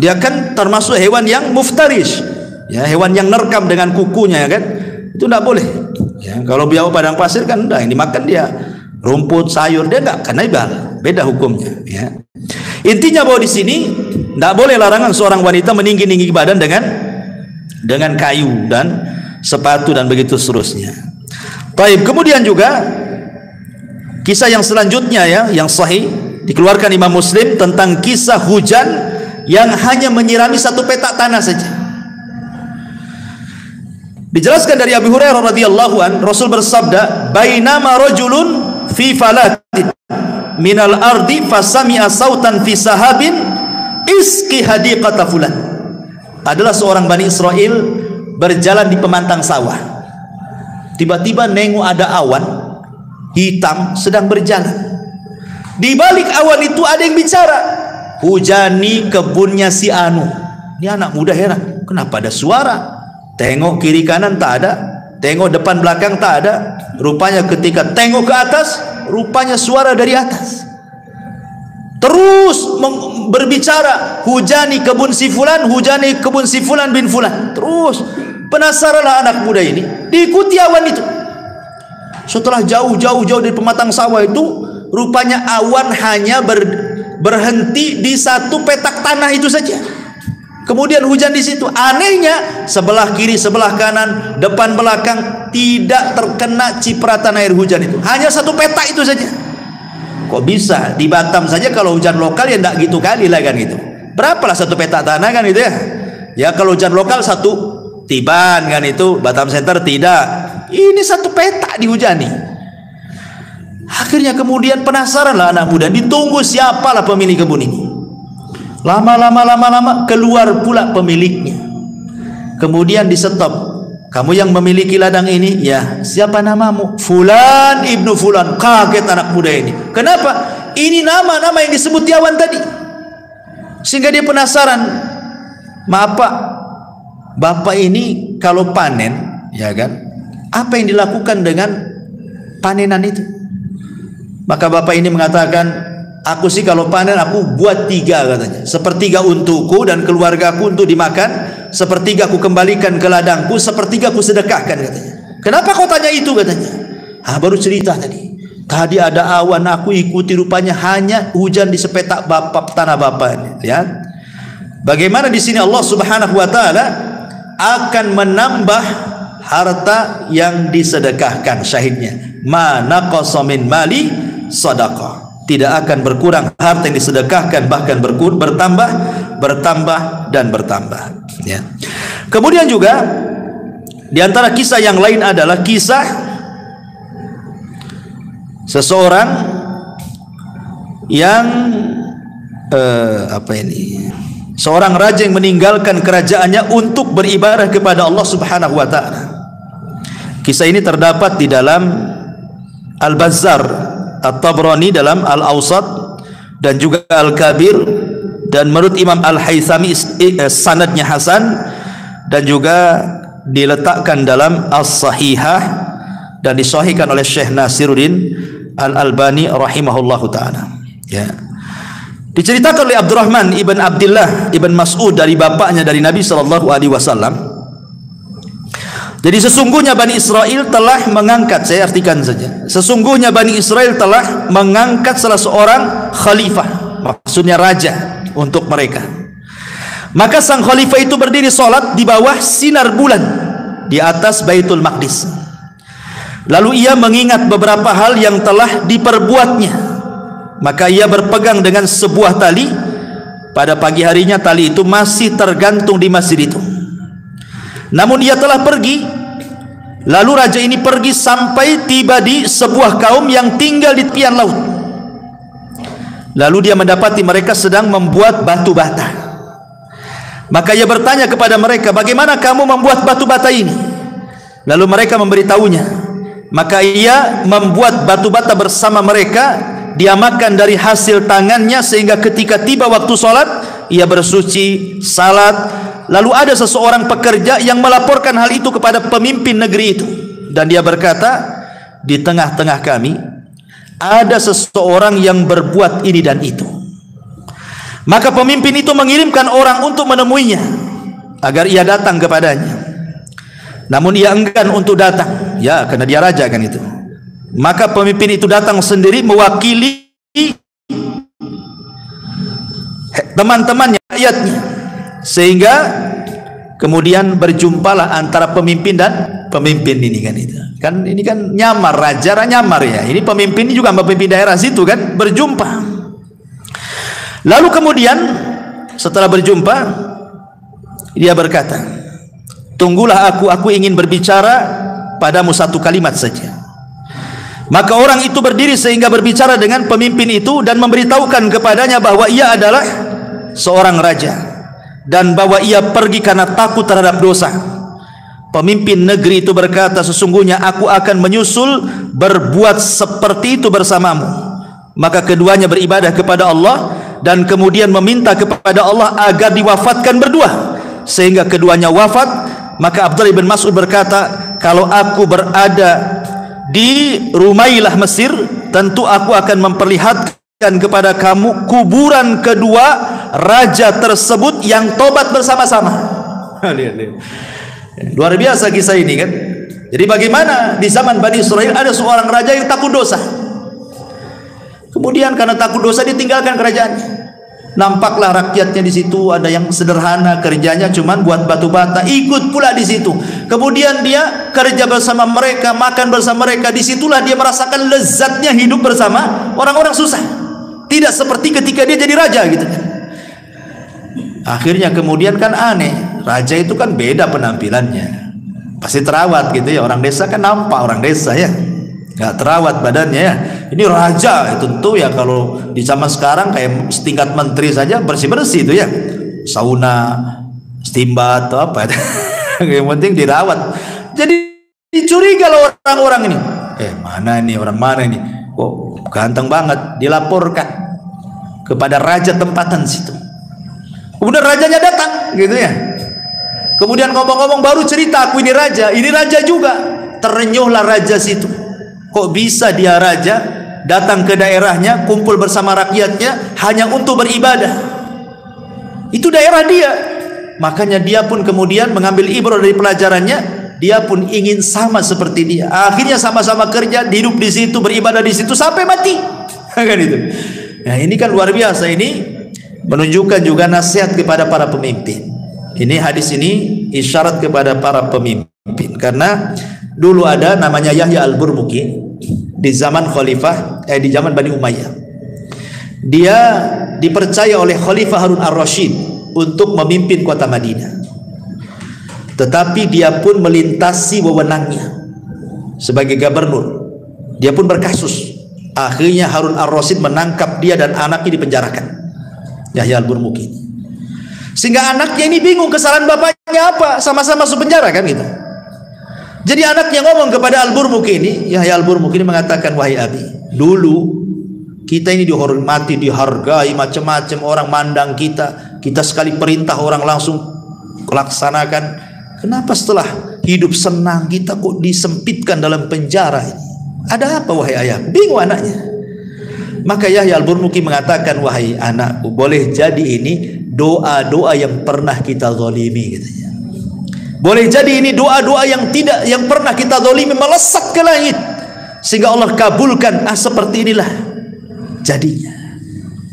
Dia kan termasuk hewan yang muftarish. Ya, hewan yang nerkam dengan kukunya kan. Itu tidak boleh. Ya, kalau biawak padang pasir kan udah yang dimakan dia rumput, sayur, dia enggak kanibal. Beda hukumnya, ya. Intinya bahwa di sini tidak boleh larangan seorang wanita meninggi-ninggi badan dengan kayu dan sepatu dan begitu seterusnya. Baik, kemudian juga kisah yang selanjutnya ya, yang sahih dikeluarkan Imam Muslim tentang kisah hujan yang hanya menyirami satu petak tanah saja. Dijelaskan dari Abu Hurairah radhiyallahu an, Rasul bersabda, "Bainama rajulun fi falatin minal ardi fasami'a sautan fi sahabin iski hadiqata fulan." Adalah seorang Bani Israel berjalan di pemantang sawah. Tiba-tiba nengok ada awan hitam sedang berjalan. Di balik awan itu ada yang bicara, "Hujani kebunnya si Anu." Ini anak muda heran, kenapa ada suara? Tengok kiri kanan tak ada, tengok depan belakang tak ada. Rupanya ketika tengok ke atas, rupanya suara dari atas. Terus berbicara, "Hujani kebun si fulan, hujani kebun si fulan bin fulan." Terus penasaranlah anak muda ini, diikuti awan itu. Setelah jauh dari pematang sawah itu, rupanya awan hanya berhenti di satu petak tanah itu saja. Kemudian hujan di situ. Anehnya, sebelah kiri, sebelah kanan, depan belakang tidak terkena cipratan air hujan itu. Hanya satu petak itu saja. Kok bisa? Di Batam saja kalau hujan lokal ya enggak gitu kali lah kan gitu. Berapalah satu petak tanah kan gitu ya. Ya kalau hujan lokal satu tiban kan itu, Batam Center tidak. Ini satu petak dihujani. Akhirnya kemudian penasaran lah anak muda, ditunggu siapalah pemilik kebun ini. Lama-lama keluar pula pemiliknya. Kemudian disetop. Kamu yang memiliki ladang ini? Ya. Siapa namamu? Fulan ibnu Fulan. Kaget anak muda ini. Kenapa? Ini nama-nama yang disebut di awan tadi. Sehingga dia penasaran. Maaf Pak, Bapak ini kalau panen, ya kan? Apa yang dilakukan dengan panenan itu? Maka bapak ini mengatakan, aku sih kalau panen aku buat 3 katanya. 1/3 untukku dan keluargaku untuk dimakan, 1/3 aku kembalikan ke ladangku, 1/3 aku sedekahkan katanya. Kenapa kau tanya itu katanya? Baru cerita tadi. Tadi ada awan, aku ikuti, rupanya hanya hujan di sepetak tanah bapak. Ya. Bagaimana di sini Allah Subhanahu wa taala akan menambah harta yang disedekahkan, syahidnya. Ma naqasa min mali sadaqah. Tidak akan berkurang harta yang disedekahkan, bahkan bertambah dan bertambah. Ya. Kemudian juga di antara kisah yang lain adalah kisah seseorang yang seorang raja yang meninggalkan kerajaannya untuk beribadah kepada Allah Subhanahu wa taala. Kisah ini terdapat di dalam Al-Bazzar, At-Tabrani dalam Al-Awsat, dan juga Al-Kabir, dan menurut Imam Al-Haythami sanadnya hasan, dan juga diletakkan dalam As-Sahihah dan disahihkan oleh Syekh Nasiruddin Al-Albani rahimahullahu taala. Ya. Diceritakan oleh Abdurrahman ibn Abdullah ibn Mas'ud dari bapaknya dari Nabi sallallahu alaihi wasallam. Jadi sesungguhnya Bani Israel telah mengangkat, saya artikan saja. Sesungguhnya Bani Israel telah mengangkat salah seorang khalifah, maksudnya raja untuk mereka. Maka sang khalifah itu berdiri salat di bawah sinar bulan di atas Baitul Maqdis. Lalu ia mengingat beberapa hal yang telah diperbuatnya. Maka ia berpegang dengan sebuah tali. Pada pagi harinya tali itu masih tergantung di masjid itu. Namun ia telah pergi. Lalu raja ini pergi sampai tiba di sebuah kaum yang tinggal di tepian laut. Lalu dia mendapati mereka sedang membuat batu bata. Maka ia bertanya kepada mereka, bagaimana kamu membuat batu bata ini? Lalu mereka memberitahunya. Maka ia membuat batu bata bersama mereka. Dia makan dari hasil tangannya, sehingga ketika tiba waktu sholat ia bersuci, salat. Lalu ada seseorang pekerja yang melaporkan hal itu kepada pemimpin negeri itu, dan dia berkata, di tengah-tengah kami ada seseorang yang berbuat ini dan itu. Maka pemimpin itu mengirimkan orang untuk menemuinya agar ia datang kepadanya. Namun ia enggan untuk datang, ya, karena dia raja kan itu. Maka pemimpin itu datang sendiri mewakili teman-temannya, rakyatnya, sehingga kemudian berjumpalah antara pemimpin dan pemimpin ini kan itu. Kan ini kan nyamar, raja nyamar ya. Ini pemimpin ini juga pemimpin daerah situ kan, berjumpa. Lalu kemudian setelah berjumpa dia berkata, tunggulah aku ingin berbicara padamu satu kalimat saja. Maka orang itu berdiri sehingga berbicara dengan pemimpin itu dan memberitahukan kepadanya bahwa ia adalah seorang raja dan bahwa ia pergi karena takut terhadap dosa. Pemimpin negeri itu berkata, sesungguhnya aku akan menyusul berbuat seperti itu bersamamu. Maka keduanya beribadah kepada Allah dan kemudian meminta kepada Allah agar diwafatkan berdua sehingga keduanya wafat. Maka Abdullah bin Mas'ud berkata, kalau aku berada di Rumailah Mesir, tentu aku akan memperlihatkan kepada kamu kuburan kedua raja tersebut yang tobat bersama-sama. Luar biasa kisah ini kan. Jadi bagaimana di zaman Bani Israel ada seorang raja yang takut dosa. Kemudian karena takut dosa ditinggalkan kerajaannya. Nampaklah rakyatnya di situ ada yang sederhana, kerjanya cuman buat batu bata, ikut pula di situ. Kemudian dia kerja bersama mereka, makan bersama mereka. Disitulah dia merasakan lezatnya hidup bersama orang-orang susah. Tidak seperti ketika dia jadi raja gitu kan. Akhirnya kemudian kan aneh, raja itu kan beda penampilannya, pasti terawat gitu ya. Orang desa kan nampak orang desa ya, nggak terawat badannya ya. Ini raja, tentu ya kalau di zaman sekarang kayak setingkat menteri saja bersih-bersih itu ya. Sauna, steam bath atau apa. Yang penting dirawat. Jadi dicuriga loh orang-orang ini. Mana ini orang mana ini? Kok ganteng banget? Dilaporkan kepada raja tempatan situ. Kemudian rajanya datang, gitu ya. Kemudian ngomong-ngomong baru cerita, aku ini raja juga. Terenyuhlah raja situ. Kok bisa dia raja datang ke daerahnya, kumpul bersama rakyatnya hanya untuk beribadah? Itu daerah dia. Makanya dia pun kemudian mengambil ibrah dari pelajarannya. Dia pun ingin sama seperti dia. Akhirnya sama-sama kerja, hidup di situ, beribadah di situ sampai mati. Kan itu. Nah, ini kan luar biasa. Ini menunjukkan juga nasihat kepada para pemimpin. Ini hadis ini isyarat kepada para pemimpin. Karena dulu ada namanya Yahya al-Burmuki di zaman di zaman Bani Umayyah. Dia dipercaya oleh Khalifah Harun ar-Rasyid untuk memimpin kota Madinah. Tetapi dia pun melintasi wewenangnya sebagai gubernur. Dia pun berkasus. Akhirnya Harun ar-Rasyid menangkap dia dan anaknya dipenjarakan. Yahya al-Burmuki. Sehingga anaknya ini bingung kesalahan bapaknya apa, sama-sama masuk penjara kan gitu. Jadi anaknya ngomong kepada al-Burmuki ini, Yahya al-Burmuki ini mengatakan, wahai abi, dulu kita ini dihormati, dihargai, macam-macam orang mandang kita sekali perintah orang langsung laksanakan. Kenapa setelah hidup senang kita kok disempitkan dalam penjara ini? Ada apa wahai ayah? Bingung anaknya. Maka Yahya al-Burmuki mengatakan, wahai anakku, boleh jadi ini doa-doa yang pernah kita zalimi, katanya. Boleh jadi ini doa-doa yang pernah kita zalimi melesat ke langit sehingga Allah kabulkan. Seperti inilah jadinya.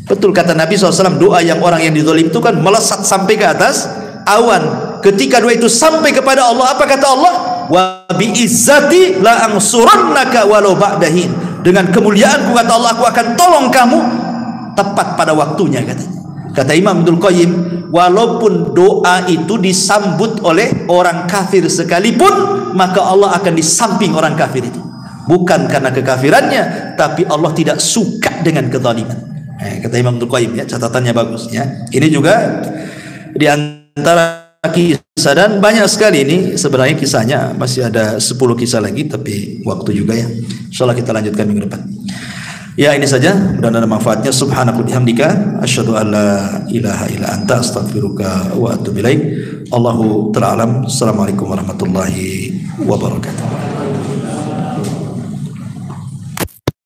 Betul kata Nabi SAW, doa yang orang yang dizalim itu kan melesat sampai ke atas awan. Ketika doa itu sampai kepada Allah, apa kata Allah? Wa bi izzati la ansurannaka walau ba'dahin. Dengan kemuliaanku, kata Allah, aku akan tolong kamu tepat pada waktunya, katanya. Kata Imam Ibnul Qayyim, walaupun doa itu disambut oleh orang kafir sekalipun, maka Allah akan di samping orang kafir itu. Bukan karena kekafirannya, tapi Allah tidak suka dengan kezaliman. Kata Imam Ibnul Qayyim, ya, catatannya bagus ya. Ini juga di antara kisah, dan banyak sekali ini sebenarnya kisahnya, masih ada 10 kisah lagi tapi waktu juga ya. Insyaallah kita lanjutkan minggu depan. Ya, ini saja, dan ada manfaatnya. Subhanaka bihamdika asyhadu an la ilaha illa anta astaghfiruka wa atubu ilaik. Allahu ta'ala alam. Assalamualaikum warahmatullahi wabarakatuh.